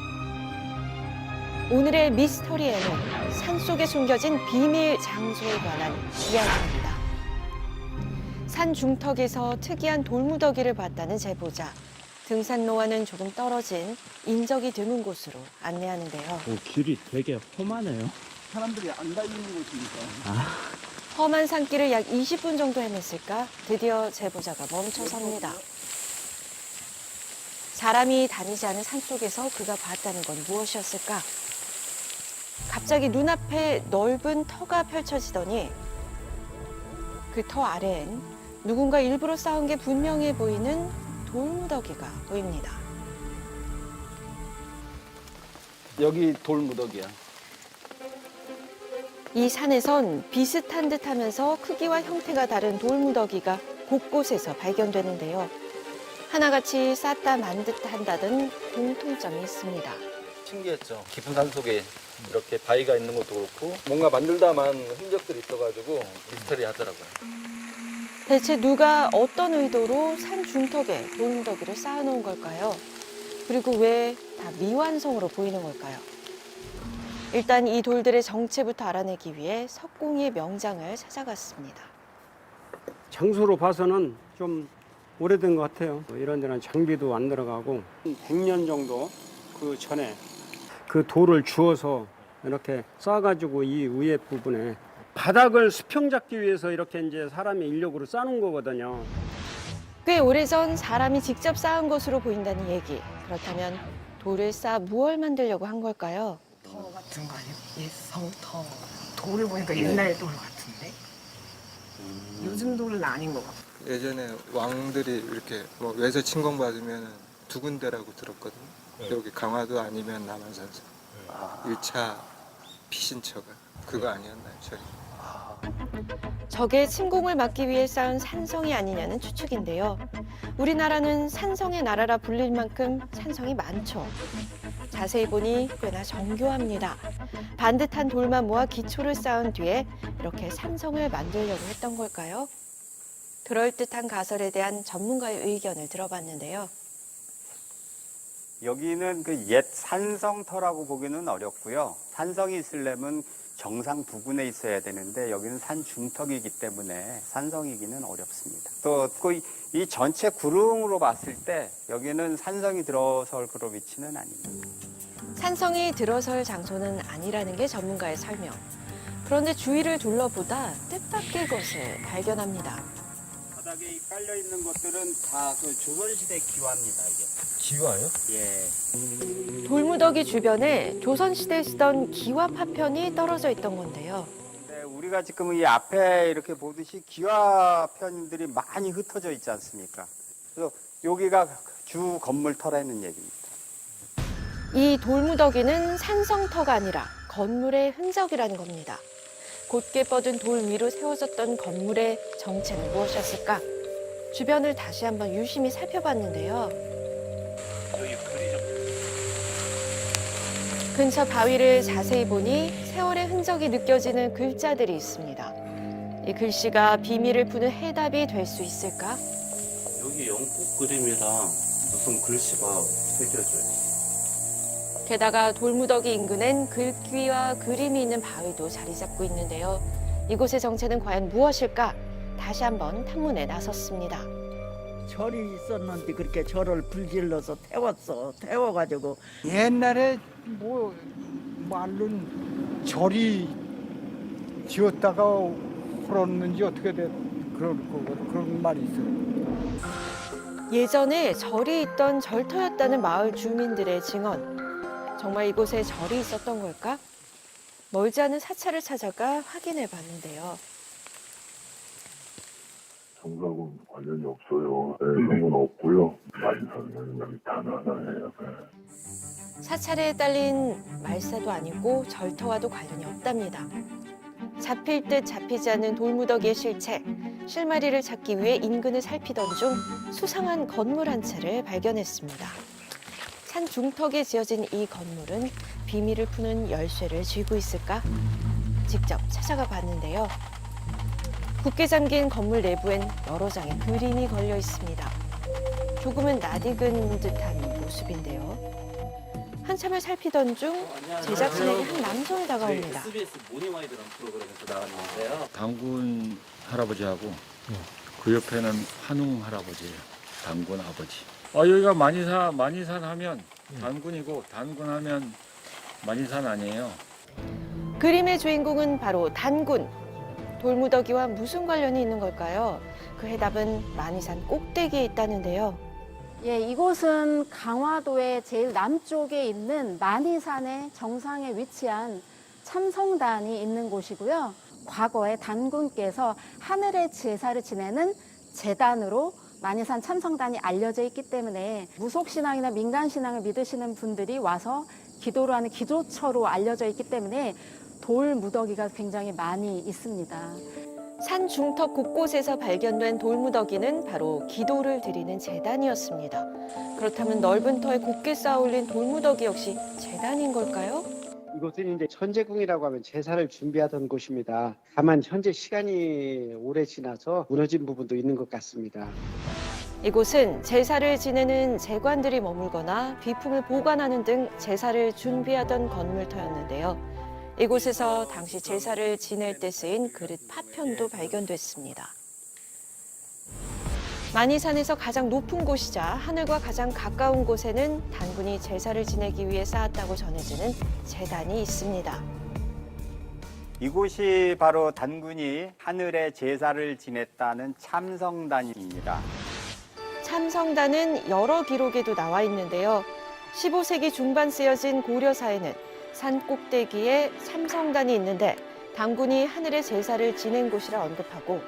오늘의 미스터리에는 산속에 숨겨진 비밀 장소에 관한 이야기입니다. 산 중턱에서 특이한 돌무더기를 봤다는 제보자. 등산로와는 조금 떨어진 인적이 드문 곳으로 안내하는데요. 길이 되게 험하네요. 사람들이 안 다니는 곳이니까. 험한 산길을 약 20분 정도 헤맸을까 드디어 제보자가 멈춰섭니다. 사람이 다니지 않은 산속에서 그가 봤다는 건 무엇이었을까? 갑자기 눈앞에 넓은 터가 펼쳐지더니 그 터 아래엔 누군가 일부러 쌓은 게 분명해 보이는 돌무더기가 보입니다. 여기 돌무더기야. 이 산에선 비슷한 듯하면서 크기와 형태가 다른 돌무더기가 곳곳에서 발견되는데요. 하나같이 쌓다 만 듯한다는 공통점이 있습니다. 신기했죠. 깊은 산 속에 이렇게 바위가 있는 것도 그렇고 뭔가 만들다만 흔적들이 있어가지고 미스터리하더라고요. 대체 누가 어떤 의도로 산 중턱에 돌무더기를 쌓아놓은 걸까요? 그리고 왜 다 미완성으로 보이는 걸까요? 일단 이 돌들의 정체부터 알아내기 위해 석공이의 명장을 찾아갔습니다. 장소로 봐서는 좀 오래된 것 같아요. 이런저런 장비도 안 들어가고 100년 정도 그 전에 그 돌을 주워서 이렇게 쌓아가지고 이 위에 부분에 바닥을 수평 잡기 위해서 이렇게 이제 사람의 인력으로 쌓는 거거든요. 꽤 오래전 사람이 직접 쌓은 것으로 보인다는 얘기. 그렇다면 돌을 쌓아 무얼 만들려고 한 걸까요? 터 같은 거 아니에요? 예성터. 돌을 보니까 옛날 돌 같은데? 요즘 돌은 아닌 것 같아요. 예전에 왕들이 이렇게 뭐 외세 침공 받으면 두 군데라고 들었거든요. 여기 강화도 아니면 남한산성. 1차 피신처가 그거 아니었나요, 저희? 적의 침공을 막기 위해 쌓은 산성이 아니냐는 추측인데요. 우리나라는 산성의 나라라 불릴 만큼 산성이 많죠. 자세히 보니 꽤나 정교합니다. 반듯한 돌만 모아 기초를 쌓은 뒤에 이렇게 산성을 만들려고 했던 걸까요? 그럴듯한 가설에 대한 전문가의 의견을 들어봤는데요. 여기는 그 옛 산성터라고 보기는 어렵고요. 산성이 있으려면 정상 부근에 있어야 되는데 여기는 산 중턱이기 때문에 산성이기는 어렵습니다. 또 이 전체 구릉으로 봤을 때 여기는 산성이 들어설 그런 위치는 아닙니다. 산성이 들어설 장소는 아니라는 게 전문가의 설명. 그런데 주위를 둘러보다 뜻밖의 것을 발견합니다. 바닥에 깔려 있는 것들은 다 그 조선시대 기와입니다. 이게. 기와요? 예. 돌무더기 주변에 조선시대에 쓰던 기와 파편이 떨어져 있던 건데요. 네, 우리가 지금 이 앞에 이렇게 보듯이 기와편들이 많이 흩어져 있지 않습니까? 그래서 여기가 주 건물터라는 얘기입니다. 이 돌무더기는 산성터가 아니라 건물의 흔적이라는 겁니다. 곧게 뻗은 돌 위로 세워졌던 건물의 정체는 무엇이었을까? 주변을 다시 한번 유심히 살펴봤는데요. 근처 바위를 자세히 보니 세월의 흔적이 느껴지는 글자들이 있습니다. 이 글씨가 비밀을 푸는 해답이 될 수 있을까? 여기 영국 그림이랑 무슨 글씨가 새겨져요. 게다가 돌무더기 인근엔 글귀와 그림이 있는 바위도 자리 잡고 있는데요. 이곳의 정체는 과연 무엇일까? 다시 한번 탐문에 나섰습니다. 절이 있었는데 그렇게 절을 불질러서 태워가지고 옛날에 뭐 말론 절이 지었다가 헐었는지 어떻게 그런 말이 있어요. 예전에 절이 있던 절터였다는 마을 주민들의 증언. 정말 이곳에 절이 있었던 걸까? 멀지 않은 사찰을 찾아가 확인해 봤는데요. 정사하고 관련이 없어요. 네, 그런 건 없고요. 만사는 여기 단 하나예요. 네. 사찰에 딸린 말사도 아니고 절터와도 관련이 없답니다. 잡힐 듯 잡히지 않는 돌무더기의 실체, 실마리를 찾기 위해 인근을 살피던 중 수상한 건물 한 채를 발견했습니다. 산 중턱에 지어진 이 건물은 비밀을 푸는 열쇠를 쥐고 있을까? 직접 찾아가 봤는데요. 굳게 잠긴 건물 내부엔 여러 장의 그림이 걸려 있습니다. 조금은 낯익은 듯한 모습인데요. 한참을 살피던 중 제작진에게 한 남성이 다가옵니다. SBS 모닝와이드라는 프로그램에서 나왔는데요. 단군 할아버지하고 그 옆에는 한웅 할아버지예요. 단군 아버지. 여기가 만이산 하면 단군이고 단군 하면 만이산 아니에요. 그림의 주인공은 바로 단군. 돌무더기와 무슨 관련이 있는 걸까요? 그 해답은 만이산 꼭대기에 있다는데요. 예, 이곳은 강화도의 제일 남쪽에 있는 만이산의 정상에 위치한 참성단이 있는 곳이고요. 과거에 단군께서 하늘의 제사를 지내는 제단으로 만이산 참성단이 알려져 있기 때문에 무속신앙이나 민간신앙을 믿으시는 분들이 와서 기도를 하는 기도처로 알려져 있기 때문에 돌 무더기가 굉장히 많이 있습니다. 산 중턱 곳곳에서 발견된 돌무더기는 바로 기도를 드리는 제단이었습니다. 그렇다면 넓은 터에 곱게 쌓아 올린 돌무더기 역시 제단인 걸까요? 이곳은 이제 천제궁이라고 하면 제사를 준비하던 곳입니다. 다만 현재 시간이 오래 지나서 무너진 부분도 있는 것 같습니다. 이곳은 제사를 지내는 제관들이 머물거나 비풍을 보관하는 등 제사를 준비하던 건물터였는데요. 이곳에서 당시 제사를 지낼 때 쓰인 그릇 파편도 발견됐습니다. 만이산에서 가장 높은 곳이자 하늘과 가장 가까운 곳에는 단군이 제사를 지내기 위해 쌓았다고 전해지는 제단이 있습니다. 이곳이 바로 단군이 하늘에 제사를 지냈다는 참성단입니다. 참성단은 여러 기록에도 나와 있는데요. 15세기 중반 쓰여진 고려사에는 산 꼭대기에 참성단이 있는데 단군이 하늘에 제사를 지낸 곳이라 언급하고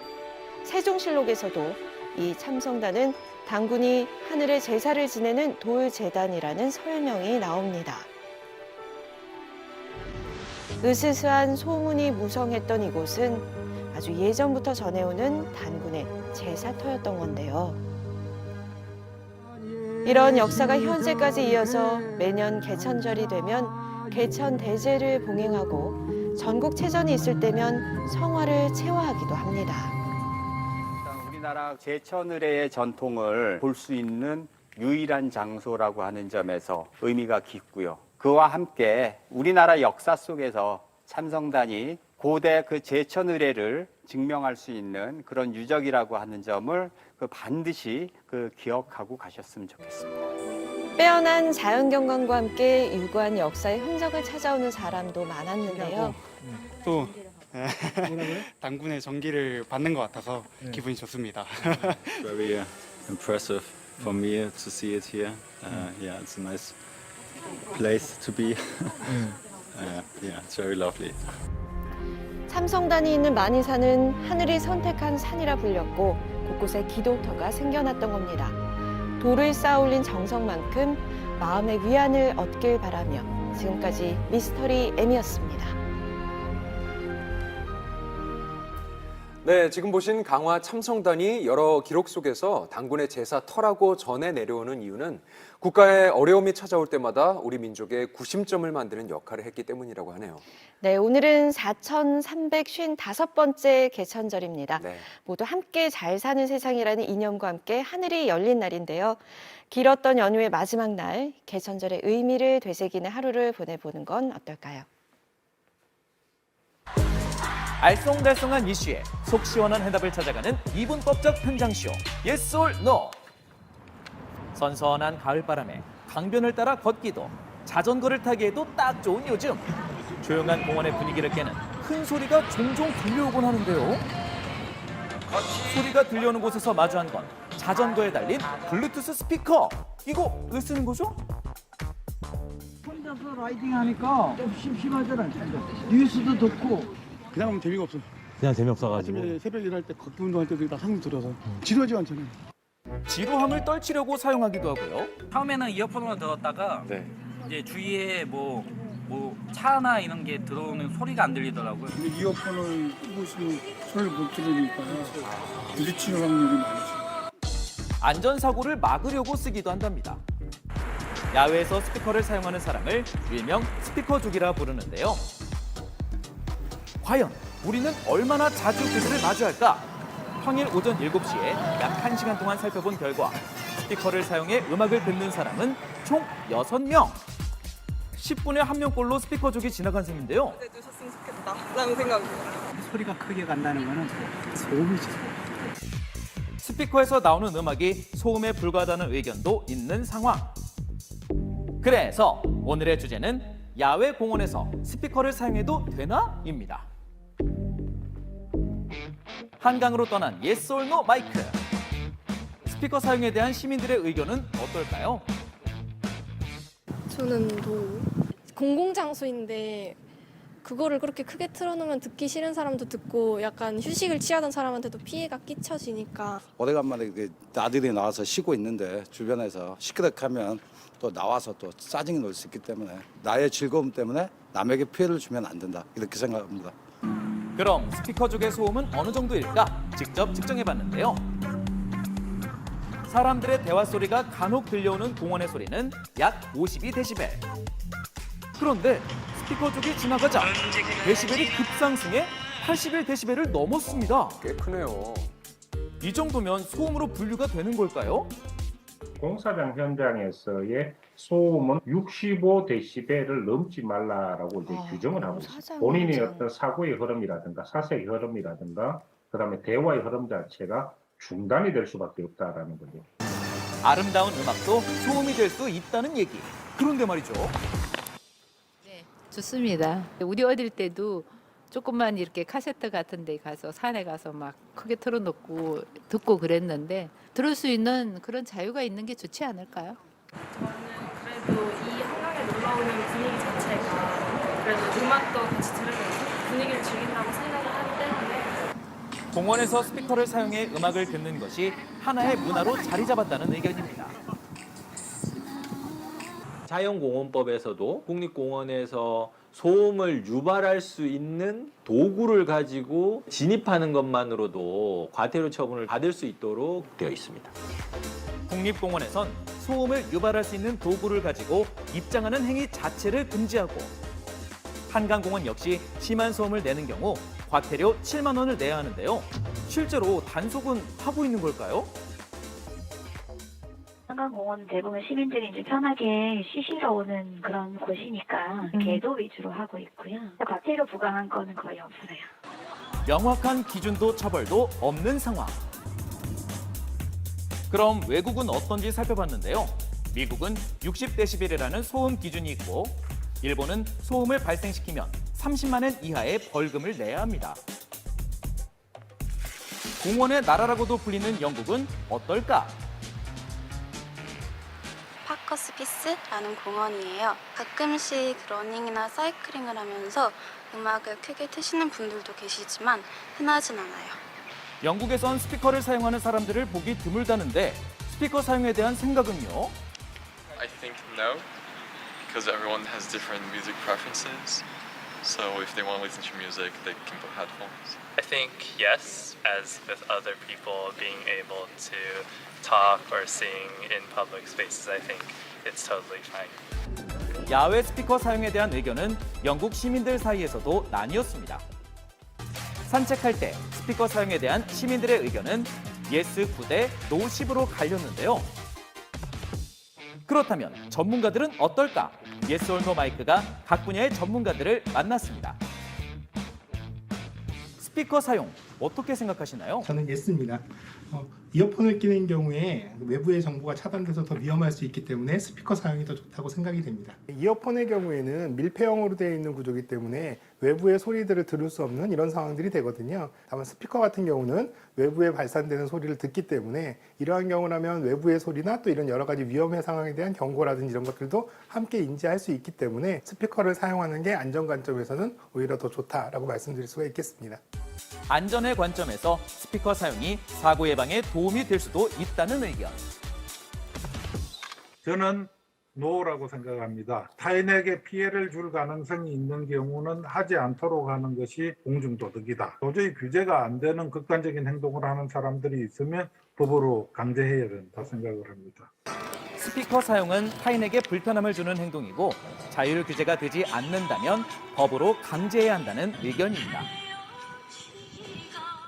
세종실록에서도 이 참성단은 단군이 하늘에 제사를 지내는 돌제단이라는 설명이 나옵니다. 으스스한 소문이 무성했던 이곳은 아주 예전부터 전해오는 단군의 제사터였던 건데요. 이런 역사가 현재까지 이어서 매년 개천절이 되면 개천대제를 봉행하고 전국체전이 있을 때면 성화를 체화하기도 합니다. 우리나라 제천의례의 전통을 볼 수 있는 유일한 장소라고 하는 점에서 의미가 깊고요. 그와 함께 우리나라 역사 속에서 참성단이 고대 그 제천의례를 증명할 수 있는 그런 유적이라고 하는 점을 반드시 기억하고 가셨으면 좋겠습니다. 빼어난 자연경관과 함께 유구한 역사의 흔적을 찾아오는 사람도 많았는데요. 또 단군의 전기를 받는 것 같아서 기분이 좋습니다. Very impressive for me to see it here. Yeah, it's a nice place to be. Yeah, it's very lovely. 참성단이 있는 만이산은 하늘이 선택한 산이라 불렸고 곳곳에 기도터가 생겨났던 겁니다. 돌을 쌓아 올린 정성만큼 마음의 위안을 얻길 바라며 지금까지 미스터리 M이었습니다. 네, 지금 보신 강화 참성단이 여러 기록 속에서 단군의 제사터라고 전해 내려오는 이유는 국가의 어려움이 찾아올 때마다 우리 민족의 구심점을 만드는 역할을 했기 때문이라고 하네요. 네, 오늘은 4,355번째 개천절입니다. 네. 모두 함께 잘 사는 세상이라는 이념과 함께 하늘이 열린 날인데요. 길었던 연휴의 마지막 날, 개천절의 의미를 되새기는 하루를 보내보는 건 어떨까요? 알쏭달쏭한 이슈에 속 시원한 해답을 찾아가는 이분법적 평장쇼 Yes or No. 선선한 가을바람에 강변을 따라 걷기도 자전거를 타기에도 딱 좋은 요즘. 조용한 공원의 분위기를 깨는 큰 소리가 종종 들려오곤 하는데요. 소리가 들려오는 곳에서 마주한 건 자전거에 달린 블루투스 스피커. 이거 왜 쓰는 거죠? 혼자서 라이딩하니까 좀 심심하잖아요. 뉴스도 듣고. 그냥 하면 재미가 없어. 그냥 재미없어가지고. 아침에 새벽 일할 때 걷기 운동할 때도 나 항상 들어서 지루하지 않잖아요. 지루함을 떨치려고 사용하기도 하고요. 처음에는 이어폰으로 들었다가 이제 주위에 뭐 차나 이런 게 들어오는 소리가 안 들리더라고요. 근데 이어폰을 끼고 있으면 소리를 못 들으니까 부딪히는 확률이 많죠. 안전사고를 막으려고 쓰기도 한답니다. 야외에서 스피커를 사용하는 사람을 일명 스피커족이라 부르는데요. 과연 우리는 얼마나 자주 그들을 마주할까? 평일 오전 7시에 약 1시간 동안 살펴본 결과 스피커를 사용해 음악을 듣는 사람은 총 6명. 10분에 1명꼴로 스피커족이 지나간 셈인데요. 드셨으면 좋겠다라는 생각이에요. 소리가 크게 간다는 거는 소음이죠. 스피커에서 나오는 음악이 소음에 불과하다는 의견도 있는 상황. 그래서 오늘의 주제는 야외 공원에서 스피커를 사용해도 되나? 입니다. 한강으로 떠난 Yes or No 마이크. 스피커 사용에 대한 시민들의 의견은 어떨까요? 저는 공공장소인데 그거를 그렇게 크게 틀어놓으면 듣기 싫은 사람도 듣고 약간 휴식을 취하던 사람한테도 피해가 끼쳐지니까. 오래간만에 아들이 나와서 쉬고 있는데 주변에서 시끄럽하면 또 나와서 또 짜증이 날 수 있기 때문에 나의 즐거움 때문에 남에게 피해를 주면 안 된다 이렇게 생각합니다. 그럼 스피커 쪽의 소음은 어느 정도일까? 직접 측정해봤는데요. 사람들의 대화 소리가 간혹 들려오는 공원의 소리는 약 52데시벨. 그런데 스피커 쪽이 지나가자 데시벨이 급상승해 81데시벨을 넘었습니다. 꽤 크네요. 이 정도면 소음으로 분류가 되는 걸까요? 공사장 현장에서의 소음은 65데시벨을 넘지 말라라고 이제 규정을 하고 있습니다. 본인의 어떤 사고의 흐름이라든가 사색의 흐름이라든가 그다음에 대화의 흐름 자체가 중단이 될 수밖에 없다라는 거죠. 아름다운 음악도 소음이 될 수 있다는 얘기. 그런데 말이죠. 네, 좋습니다. 우리 어릴 때도 조금만 이렇게 카세트 같은 데 가서 산에 가서 막 크게 틀어놓고 듣고 그랬는데 들을 수 있는 그런 자유가 있는 게 좋지 않을까요? 그래도 이 한강에 놀러 오는 분위기 자체가 그래도 음악도 같이 들으면서 분위기를 즐긴다고 생각을 하기 때문에 공원에서 스피커를 사용해 음악을 듣는 것이 하나의 문화로 자리 잡았다는 의견입니다. 자연공원법에서도 국립공원에서 소음을 유발할 수 있는 도구를 가지고 진입하는 것만으로도 과태료 처분을 받을 수 있도록 되어 있습니다. 국립공원에선 소음을 유발할 수 있는 도구를 가지고 입장하는 행위 자체를 금지하고 한강공원 역시 심한 소음을 내는 경우 과태료 7만 원을 내야 하는데요. 실제로 단속은 하고 있는 걸까요? 한강공원 대부분 시민들이 이제 편하게 쉬시러 오는 그런 곳이니까 개도 위주로 하고 있고요. 과태료 부과한 건은 거의 없어요. 명확한 기준도 처벌도 없는 상황. 그럼 외국은 어떤지 살펴봤는데요. 미국은 60데시벨이라는 소음 기준이 있고 일본은 소음을 발생시키면 30만 엔 이하의 벌금을 내야 합니다. 공원의 나라라고도 불리는 영국은 어떨까? 파커스피스라는 공원이에요. 가끔씩 러닝이나 사이클링을 하면서 음악을 크게 트시는 분들도 계시지만 흔하진 않아요. 영국에선 스피커를 사용하는 사람들을 보기 드물다는데 스피커 사용에 대한 생각은요? I think no, because everyone has different music preferences. So if they want to listen to music, they can put headphones. I think yes, as with other people being able to talk or sing in public spaces, I think it's totally fine. 야외 스피커 사용에 대한 의견은 영국 시민들 사이에서도 나뉘었습니다. 산책할 때 스피커 사용에 대한 시민들의 의견은 예스 9대 노 10으로 갈렸는데요. 그렇다면 전문가들은 어떨까? 예스 올 노 마이크가 각 분야의 전문가들을 만났습니다. 스피커 사용 어떻게 생각하시나요? 저는 예스입니다. 이어폰을 끼는 경우에 외부의 정보가 차단돼서 더 위험할 수 있기 때문에 스피커 사용이 더 좋다고 생각이 됩니다. 이어폰의 경우에는 밀폐형으로 되어 있는 구조이기 때문에 외부의 소리들을 들을 수 없는 이런 상황들이 되거든요. 다만 스피커 같은 경우는 외부에 발산되는 소리를 듣기 때문에 이러한 경우라면 외부의 소리나 또 이런 여러 가지 위험의 상황에 대한 경고라든지 이런 것들도 함께 인지할 수 있기 때문에 스피커를 사용하는 게 안전 관점에서는 오히려 더 좋다라고 말씀드릴 수가 있겠습니다. 안전의 관점에서 스피커 사용이 사고 예방에 도움이 될 수도 있다는 의견. 저는 노라고 생각합니다. 타인에게 피해를 줄 가능성이 있는 경우는 하지 않도록 하는 것이 공중도덕이다. 도저히 규제가 안 되는 극단적인 행동을 하는 사람들이 있으면 법으로 강제해야 된다 생각을 합니다. 스피커 사용은 타인에게 불편함을 주는 행동이고 자율 규제가 되지 않는다면 법으로 강제해야 한다는 의견입니다.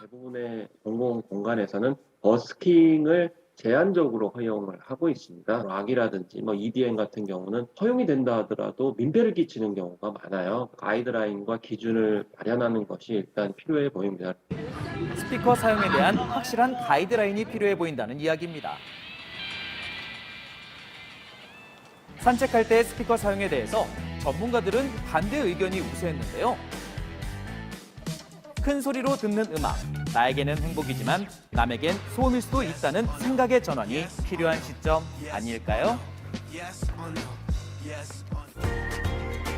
대부분의 공공 공간에서는 버스킹을 제한적으로 허용을 하고 있습니다. 락이라든지 EDM 같은 경우는 허용이 된다 하더라도 민폐를 끼치는 경우가 많아요. 가이드라인과 기준을 마련하는 것이 일단 필요해 보입니다. 스피커 사용에 대한 확실한 가이드라인이 필요해 보인다는 이야기입니다. 산책할 때 스피커 사용에 대해서 전문가들은 반대 의견이 우세했는데요. 큰 소리로 듣는 음악, 나에게는 행복이지만 남에겐 소음일 수도 있다는 생각의 전환이 필요한 시점 아닐까요?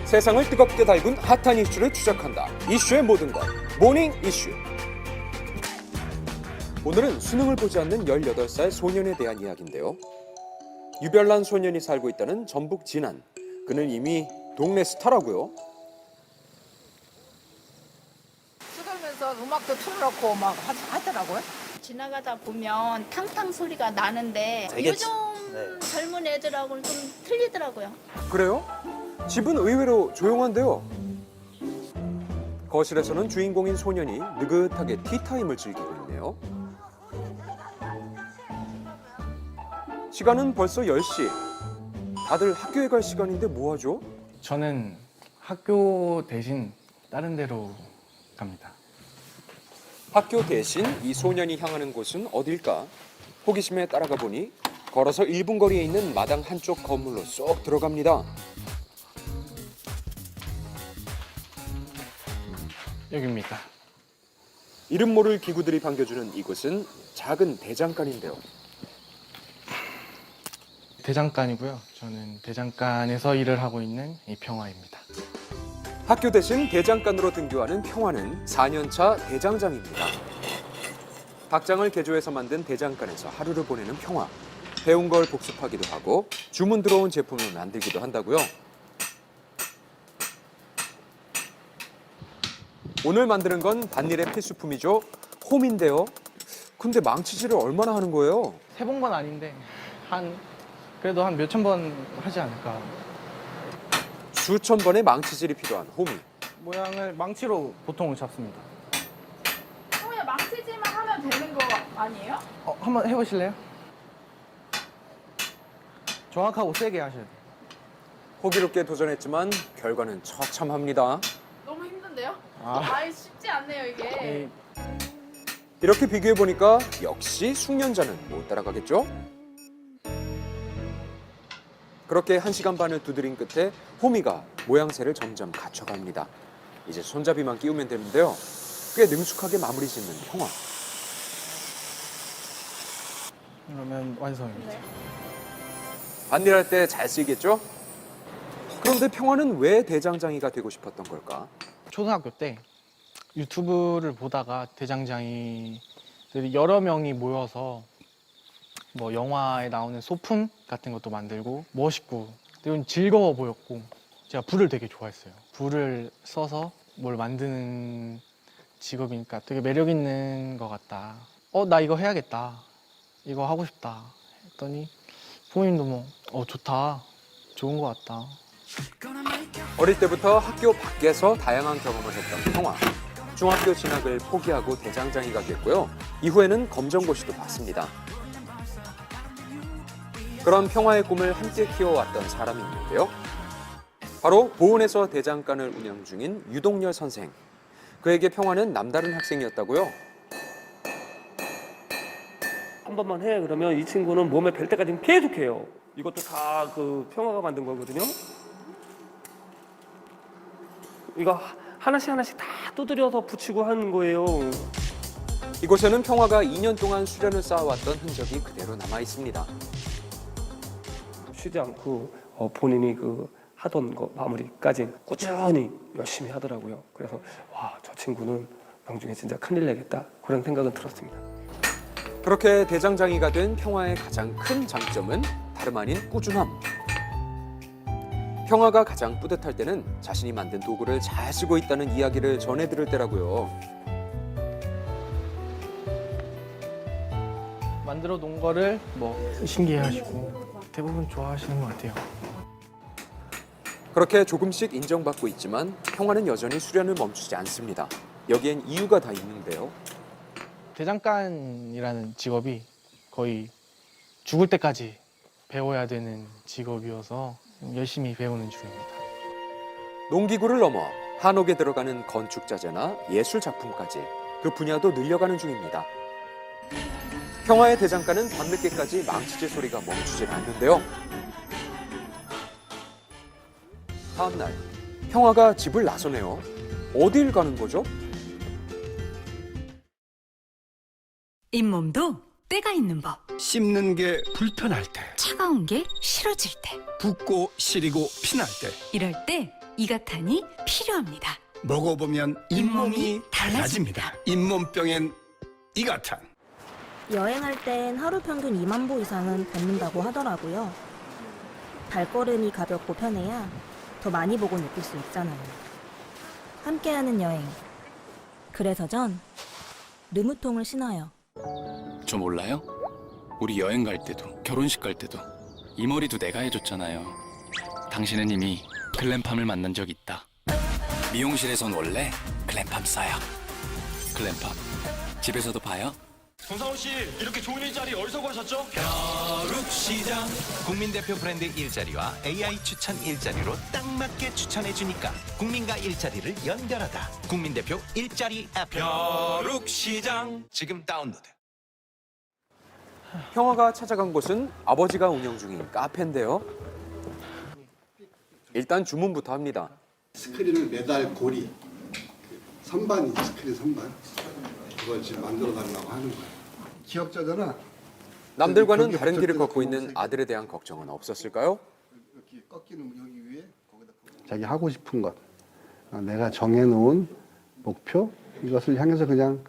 세상을 뜨겁게 달군 핫한 이슈를 추적한다. 이슈의 모든 것, 모닝 이슈. 오늘은 수능을 보지 않는 18살 소년에 대한 이야기인데요. 유별난 소년이 살고 있다는 전북 진안. 그는 이미 동네 스타라고요. 찍으면서 음악도 틀어놓고 막 하더라고요. 지나가다 보면 탕탕 소리가 나는데 되게 요즘 젊은 애들하고는 좀 틀리더라고요. 그래요? 집은 의외로 조용한데요. 거실에서는 주인공인 소년이 느긋하게 티타임을 즐기고 있네요. 시간은 벌써 10시. 다들 학교에 갈 시간인데 뭐 하죠? 저는 학교 대신 다른 데로 갑니다. 학교 대신 이 소년이 향하는 곳은 어딜까? 호기심에 따라가 보니 걸어서 1분 거리에 있는 마당 한쪽 건물로 쏙 들어갑니다. 여기입니다. 이름 모를 기구들이 반겨주는 이곳은 작은 대장간인데요. 대장간이고요. 저는 대장간에서 일을 하고 있는 이평화입니다. 학교 대신 대장간으로 등교하는 평화는 4년차 대장장입니다. 닭장을 개조해서 만든 대장간에서 하루를 보내는 평화. 배운 걸 복습하기도 하고 주문 들어온 제품을 만들기도 한다고요. 오늘 만드는 건 밭일의 필수품이죠. 홈인데요. 근데 망치질을 얼마나 하는 거예요? 해본 건 아닌데 그래도 한 몇천 번 하지 않을까. 수천 번의 망치질이 필요한 홈이. 모양을 망치로 보통 잡습니다. 그냥 망치질만 하면 되는 거 아니에요? 한번 해보실래요? 정확하고 세게 하셔야 돼요. 호기롭게 도전했지만 결과는 처참합니다. 너무 힘든데요? 아. 아이 쉽지 않네요 이게. 이렇게 비교해보니까 역시 숙련자는 못 따라가겠죠? 그렇게 1시간 반을 두드린 끝에 호미가 모양새를 점점 갖춰갑니다. 이제 손잡이만 끼우면 되는데요. 꽤 능숙하게 마무리 짓는 평화. 그러면 완성입니다. 밭일할 때 잘 쓰이겠죠? 그런데 평화는 왜 대장장이가 되고 싶었던 걸까? 초등학교 때 유튜브를 보다가 대장장이들이 여러 명이 모여서 뭐 영화에 나오는 소품 같은 것도 만들고 멋있고 그리고 즐거워 보였고 제가 불을 되게 좋아했어요. 불을 써서 뭘 만드는 직업이니까 되게 매력 있는 것 같다. 나 이거 해야겠다. 이거 하고 싶다. 했더니 부모님도 뭐 좋다. 좋은 것 같다. 어릴 때부터 학교 밖에서 다양한 경험을 했던 평화. 중학교 진학을 포기하고 대장장이가 됐고요. 이후에는 검정고시도 봤습니다. 그런 평화의 꿈을 함께 키워왔던 사람이 있는데요. 바로 보은에서 대장간을 운영 중인 유동열 선생. 그에게 평화는 남다른 학생이었다고요. 한 번만 해 그러면 이 친구는 몸에 뵐 때까지 계속 해요. 이것도 다 그 평화가 만든 거거든요. 이거 하나씩 하나씩 다 두드려서 붙이고 하는 거예요. 이곳에는 평화가 2년 동안 수련을 쌓아왔던 흔적이 그대로 남아 있습니다. 쉬지 않고 본인이 그 하던 거 마무리까지 꾸준히 열심히 하더라고요. 그래서 와, 저 친구는 나중에 진짜 큰일 내겠다 그런 생각은 들었습니다. 그렇게 대장장이가 된 평화의 가장 큰 장점은 다름 아닌 꾸준함. 평화가 가장 뿌듯할 때는 자신이 만든 도구를 잘 쓰고 있다는 이야기를 전해 들을 때라고요. 만들어 놓은 거를 뭐 신기해하시고 대부분 좋아하시는 것 같아요. 그렇게 조금씩 인정받고 있지만 평화는 여전히 수련을 멈추지 않습니다. 여기엔 이유가 다 있는데요. 대장간이라는 직업이 거의 죽을 때까지 배워야 되는 직업이어서 열심히 배우는 중입니다. 농기구를 넘어 한옥에 들어가는 건축자재나 예술작품까지 그 분야도 늘려가는 중입니다. 평화의 대장간은 밤늦게까지 망치질 소리가 멈추질 않는데요. 다음 날, 평화가 집을 나서네요. 어딜 가는 거죠? 잇몸도 때가 있는 법. 씹는 게 불편할 때, 차가운 게 싫어질 때, 붓고 시리고 피날 때, 이럴 때 이가탄이 필요합니다. 먹어보면 잇몸이 달라집니다. 잇몸병엔 이가탄. 여행할 땐 하루 평균 2만 보 이상은 걷는다고 하더라고요. 발걸음이 가볍고 편해야 더 많이 보고 느낄 수 있잖아요. 함께하는 여행. 그래서 전 르무통을 신어요. 저 몰라요? 우리 여행 갈 때도 결혼식 갈 때도 이 머리도 내가 해줬잖아요. 당신은 이미 글램팜을 만난 적 있다. 미용실에선 원래 글램팜 써요. 글램팜 집에서도 봐요. 손상훈 씨, 이렇게 좋은 일자리 어디서 구하셨죠? 벼룩시장 국민대표 브랜드 일자리와 AI 추천 일자리로 딱 맞게 추천해주니까 국민과 일자리를 연결하다. 국민대표 일자리 앱 벼룩시장 지금 다운로드. 평화가 찾아간 곳은 아버지가 운영 중인 카페인데요. 일단 주문부터 합니다. 스크린을 매달 고리, 선반이지, 스크린 선반. 그걸 지금 만들어 달라고 하는 거예요. 기억자잖아. 남들과는 다른 길을 걷고 있는 아들에 대한 걱정은 없었을까요? 이렇게 꺾이는 여기 위에 거기다 자기 하고 싶은 것, 내가 정해놓은 목표, 이것을 향해서 그냥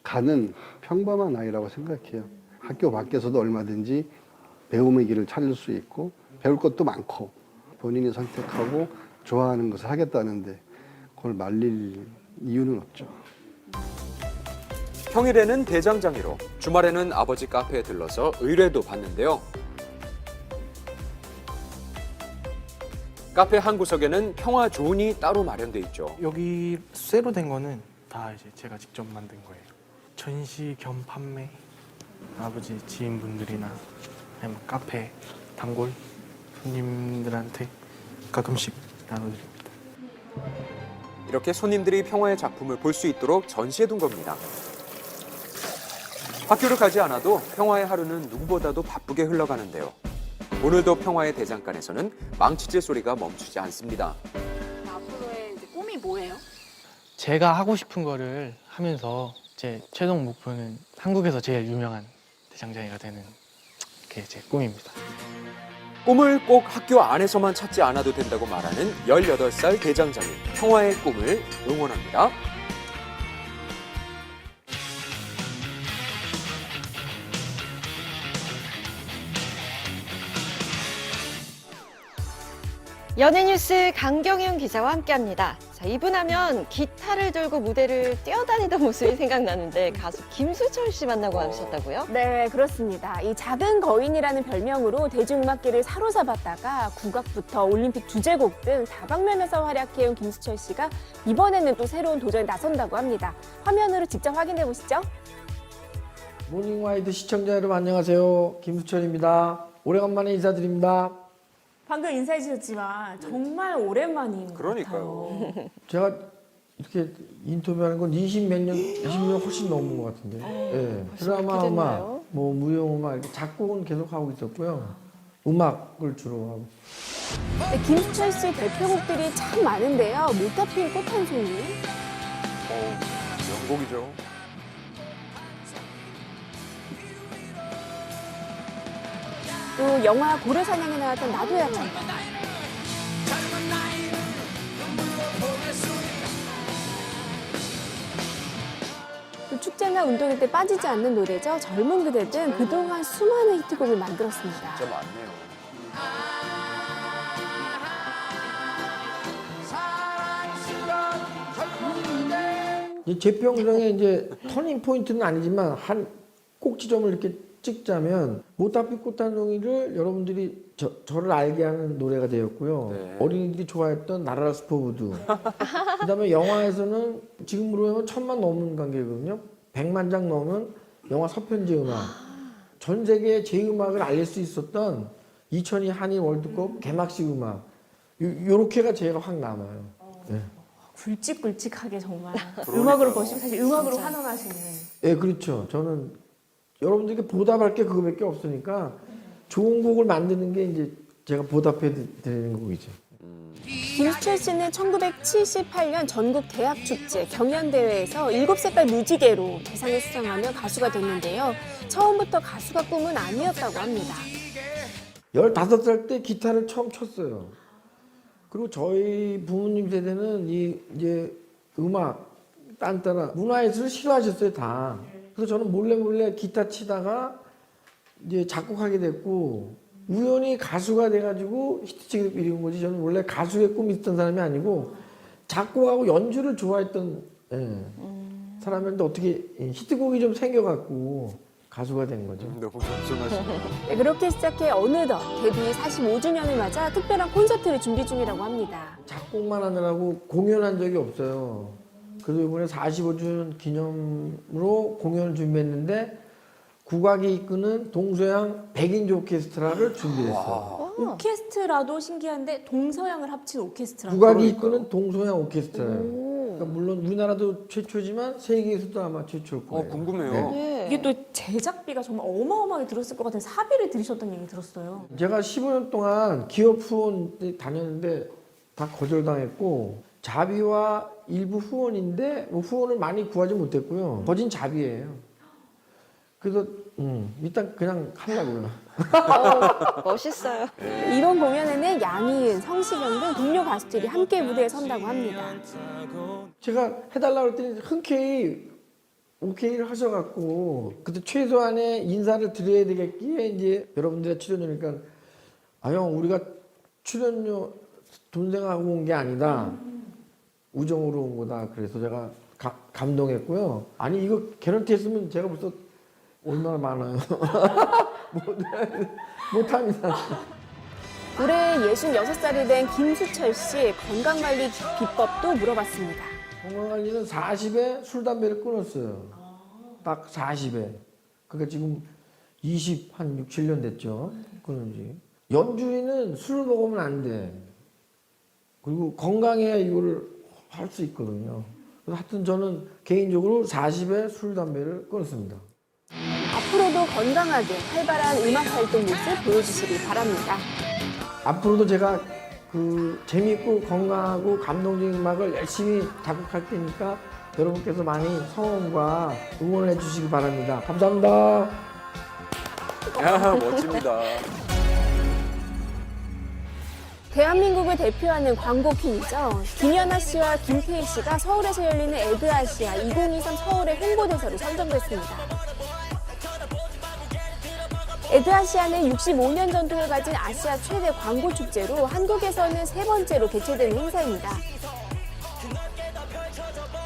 가는 평범한 아이라고 생각해요. 학교 밖에서도 얼마든지 배움의 길을 찾을 수 있고 배울 것도 많고 본인이 선택하고 좋아하는 것을 하겠다는데 그걸 말릴 이유는 없죠. 평일에는 대장장이로, 주말에는 아버지 카페에 들러서 의뢰도 받는데요. 카페 한 구석에는 평화 존이 따로 마련돼 있죠. 여기 쇠로 된 거는 다 이제 제가 직접 만든 거예요. 전시 겸 판매, 아버지 지인분들이나 아니면 카페, 단골 손님들한테 가끔씩 나눠드립니다. 이렇게 손님들이 평화의 작품을 볼 수 있도록 전시해둔 겁니다. 학교를 가지 않아도 평화의 하루는 누구보다도 바쁘게 흘러가는데요. 오늘도 평화의 대장간에서는 망치질 소리가 멈추지 않습니다. 앞으로의 꿈이 뭐예요? 제가 하고 싶은 거를 하면서 제 최종 목표는 한국에서 제일 유명한 대장장이가 되는 게 제 꿈입니다. 꿈을 꼭 학교 안에서만 찾지 않아도 된다고 말하는 18살 대장장이, 평화의 꿈을 응원합니다. 연예뉴스 강경윤 기자와 함께합니다. 자, 이분 하면 기타를 들고 무대를 뛰어다니던 모습이 생각나는데 가수 김수철 씨 만나고 가셨다고요? 네, 그렇습니다. 이 작은 거인이라는 별명으로 대중음악계를 사로잡았다가 국악부터 올림픽 주제곡 등 다방면에서 활약해온 김수철 씨가 이번에는 또 새로운 도전에 나선다고 합니다. 화면으로 직접 확인해 보시죠. 모닝와이드 시청자 여러분 안녕하세요. 김수철입니다. 오래간만에 인사드립니다. 방금 인사해 주셨지만 정말 오랜만인 것 같아요. 제가 이렇게 인터뷰하는 건 20년 훨씬 넘은 것 같은데. 네. 드라마 음악, 뭐 무용음악 이렇게 작곡은 계속 하고 있었고요. 음악을 주로 하고. 네, 김수철 씨 대표곡들이 참 많은데요. 못다 핀 꽃 한 송이. 명곡이죠. 또 영화 고래사냥에 나왔던 나도 약한 거. 또 축제나 운동회 때 빠지지 않는 노래죠. 젊은 그대 등 그동안 수많은 히트곡을 만들었습니다. 진짜 많네요. 제 평생에 이제 터닝 포인트는 아니지만 한 꼭지점을 이렇게 찍자면 못다핀 꽃 한 송이를 여러분들이 저를 알게 하는 노래가 되었고요. 네. 어린이들이 좋아했던 나라라 슈퍼우드. 그다음에 영화에서는 지금으로 하면 1000만 넘는 관계거든요. 100만 장 넘은 영화 서편제 음악. 전 세계에 제 음악을 알릴 수 있었던 2002 한일 월드컵 개막식 음악. 요렇게가 제가 확 남아요. 네. 굵직굵직하게 정말 음악으로 보시고 사실 음악으로 환원하시는. 예, 그렇죠. 저는 여러분들께 보답할 게 그거밖에 없으니까 좋은 곡을 만드는 게 이제 제가 보답해 드리는 곡이죠. 김수철 씨는 1978년 전국 대학축제 경연대회에서 7색깔 무지개로 대상을 수상하며 가수가 됐는데요. 처음부터 가수가 꿈은 아니었다고 합니다. 15살 때 기타를 처음 쳤어요. 그리고 저희 부모님 세대는 이제 음악, 딴따라 문화예술을 싫어하셨어요, 다. 그래서 저는 몰래 기타 치다가 이제 작곡하게 됐고 우연히 가수가 돼가지고 히트치게 이룬 거지. 저는 원래 가수의 꿈이 있던 사람이 아니고 작곡하고 연주를 좋아했던 사람이었는데 어떻게 히트곡이 좀 생겨갖고 가수가 된 거죠. 너무 겸손하시네요. 네, 그렇게 시작해 어느덧 데뷔 45주년을 맞아 특별한 콘서트를 준비 중이라고 합니다. 작곡만 하느라고 공연한 적이 없어요. 그래서 이번에 45주년 기념으로 공연을 준비했는데 국악이 이끄는 동서양 백인조 오케스트라를 준비했어요. 오케스트라도 신기한데 동서양을 합친 오케스트라. 국악이 이끄는 동서양 오케스트라예요. 그러니까 물론 우리나라도 최초지만 세계에서도 아마 최초일 거예요. 궁금해요. 이게 또 제작비가 정말 어마어마하게 들었을 것 같은 사비를 들이셨다는 얘기 들었어요. 제가 15년 동안 기업 후원 다녔는데 다 거절당했고 자비와 일부 후원인데 뭐 후원을 많이 구하지 못했고요. 거진 자비예요. 그래서 일단 그냥 하려고요. 멋있어요. 이번 공연에는 양희은, 성시경 등 동료 가수들이 함께 무대에 선다고 합니다. 제가 해달라고 했더니 흔쾌히 오케이를 하셔갖고 그때 최소한의 인사를 드려야 되겠기에 이제 여러분들의 출연료니까 아 형 우리가 출연료 돈 생각하고 온 게 아니다. 우정으로 온 거다. 그래서 제가 감동했고요. 아니 이거 개런티 했으면 제가 벌써 얼마나 많아요. 못합니다. 올해 66살이 된 김수철 씨 건강관리 비법도 물어봤습니다. 건강관리는 40에 술, 담배를 끊었어요. 딱 40에. 그러니까 지금 6, 7년 됐죠. 끊은 지. 연주인은 술을 먹으면 안 돼. 그리고 건강해야 이거를 할 수 있거든요. 그래서 하여튼 저는 개인적으로 40에 술, 담배를 끊었습니다. 앞으로도 건강하게 활발한 음악 활동 모습 보여주시기 바랍니다. 앞으로도 제가 그 재미있고 건강하고 감동적인 음악을 열심히 작곡할 테니까 여러분께서 많이 성원과 응원해 주시기 바랍니다. 감사합니다. 야, 멋집니다. 대한민국을 대표하는 광고 퀸이죠. 김연아 씨와 김태희 씨가 서울에서 열리는 에드아시아 2023 서울의 홍보대사로 선정됐습니다. 에드아시아는 65년 전통을 가진 아시아 최대 광고 축제로 한국에서는 3번째로 개최되는 행사입니다.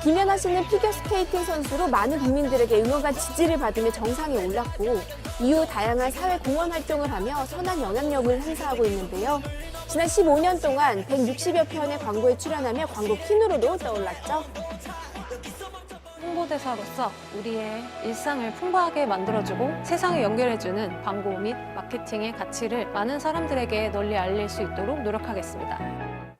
김연아 씨는 피겨스케이팅 선수로 많은 국민들에게 응원과 지지를 받으며 정상에 올랐고 이후 다양한 사회 공헌 활동을 하며 선한 영향력을 행사하고 있는데요. 지난 15년 동안 160여 편의 광고에 출연하며 광고 퀸으로도 떠올랐죠. 홍보대사로서 우리의 일상을 풍부하게 만들어주고 세상을 연결해주는 광고 및 마케팅의 가치를 많은 사람들에게 널리 알릴 수 있도록 노력하겠습니다.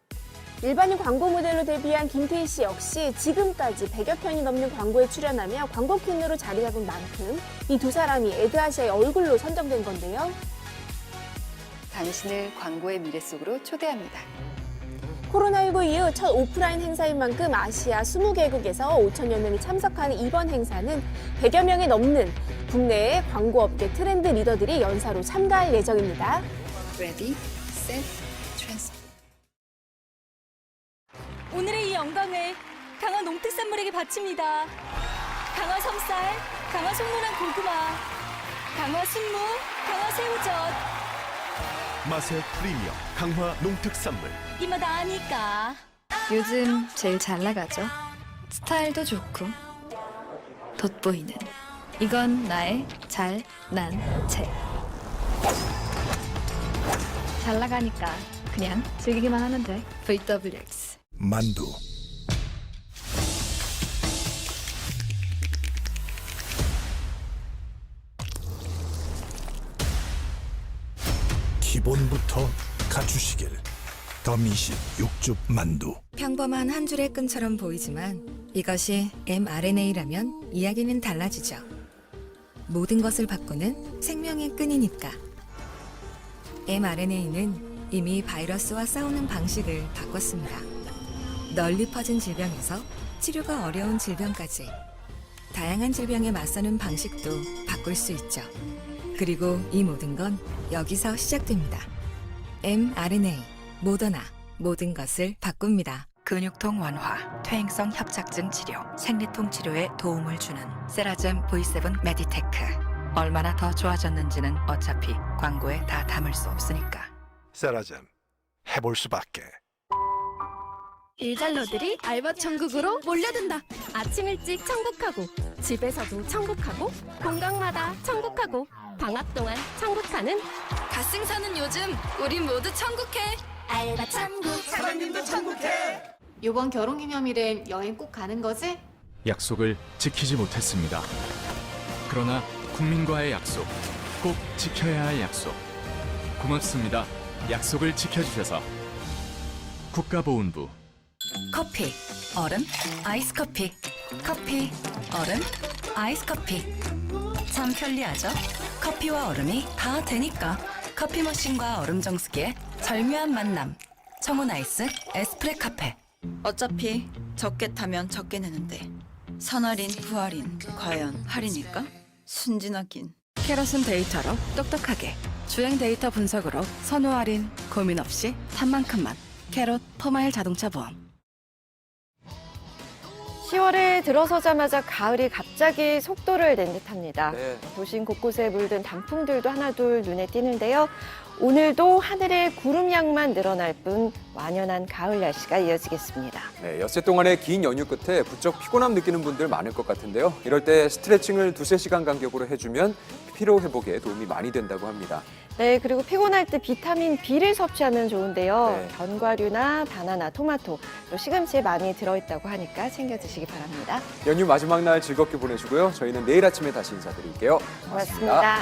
일반인 광고 모델로 데뷔한 김태희 씨 역시 지금까지 100여 편이 넘는 광고에 출연하며 광고 퀸으로 자리 잡은 만큼 이 두 사람이 에드아시아의 얼굴로 선정된 건데요. 당신을 광고의 미래 속으로 초대합니다. 코로나19 이후 첫 오프라인 행사인 만큼 아시아 20개국에서 5천여 명이 참석하는 이번 행사는 100여 명이 넘는 국내의 광고업계 트렌드 리더들이 연사로 참가할 예정입니다. Ready, set, transfer. 오늘의 이 영광을 강화 농특산물에게 바칩니다. 강화 섬쌀, 강화 송문한 고구마, 강화 순무, 강화 새우젓. 맛의 프리미엄 강화 농특산물. 이 맛 아니까. 요즘 제일 잘 나가죠. 스타일도 좋고 돋보이는. 이건 나의 잘난 체. 잘 나가니까 그냥 즐기기만 하면 돼. VWX. 만두. 기본부터 갖추시길. 더 미식 육즙 만두. 평범한 한 줄의 끈처럼 보이지만 이것이 mRNA라면 이야기는 달라지죠. 모든 것을 바꾸는 생명의 끈이니까. mRNA는 이미 바이러스와 싸우는 방식을 바꿨습니다. 널리 퍼진 질병에서 치료가 어려운 질병까지 다양한 질병에 맞서는 방식도 바꿀 수 있죠. 그리고 이 모든 건 여기서 시작됩니다. mRNA, 모더나, 모든 것을 바꿉니다. 근육통 완화, 퇴행성 협착증 치료, 생리통 치료에 도움을 주는 세라젬 V7 메디테크. 얼마나 더 좋아졌는지는 어차피 광고에 다 담을 수 없으니까. 세라젬 해볼 수밖에. 일잘러들이 알바 천국으로 몰려든다. 아침 일찍 천국하고, 집에서도 천국하고, 공강마다 천국하고, 방학 동안 천국하는 갓생 사는 요즘 우린 모두 천국해. 알바 천국. 사장님도 천국해. 요번 결혼기념일엔 여행 꼭 가는 거지? 약속을 지키지 못했습니다. 그러나 국민과의 약속, 꼭 지켜야 할 약속. 고맙습니다. 약속을 지켜주셔서. 국가보훈부. 커피, 얼음, 아이스 커피. 커피, 얼음, 아이스 커피. 참 편리하죠? 커피와 얼음이 다 되니까. 커피 머신과 얼음 정수기의 절묘한 만남. 청운 아이스 에스프레 카페. 어차피 적게 타면 적게 내는데 선할인, 후할인, 과연 할인일까? 순진하긴. 캐럿은 데이터로 똑똑하게. 주행 데이터 분석으로 선호 할인, 고민 없이 탄 만큼만. 캐럿 퍼마일 자동차 보험. 10월에 들어서자마자 가을이 갑자기 속도를 낸 듯합니다. 네. 도심 곳곳에 물든 단풍들도 하나둘 눈에 띄는데요. 오늘도 하늘에 구름양만 늘어날 뿐 완연한 가을 날씨가 이어지겠습니다. 네, 엿새 동안의 긴 연휴 끝에 부쩍 피곤함 느끼는 분들 많을 것 같은데요. 이럴 때 스트레칭을 2~3시간 간격으로 해주면 피로 회복에 도움이 많이 된다고 합니다. 네, 그리고 피곤할 때 비타민 B를 섭취하면 좋은데요. 네. 견과류나 바나나, 토마토, 또 시금치에 많이 들어있다고 하니까 챙겨 드시기 바랍니다. 연휴 마지막 날 즐겁게 보내시고요. 저희는 내일 아침에 다시 인사드릴게요. 고맙습니다.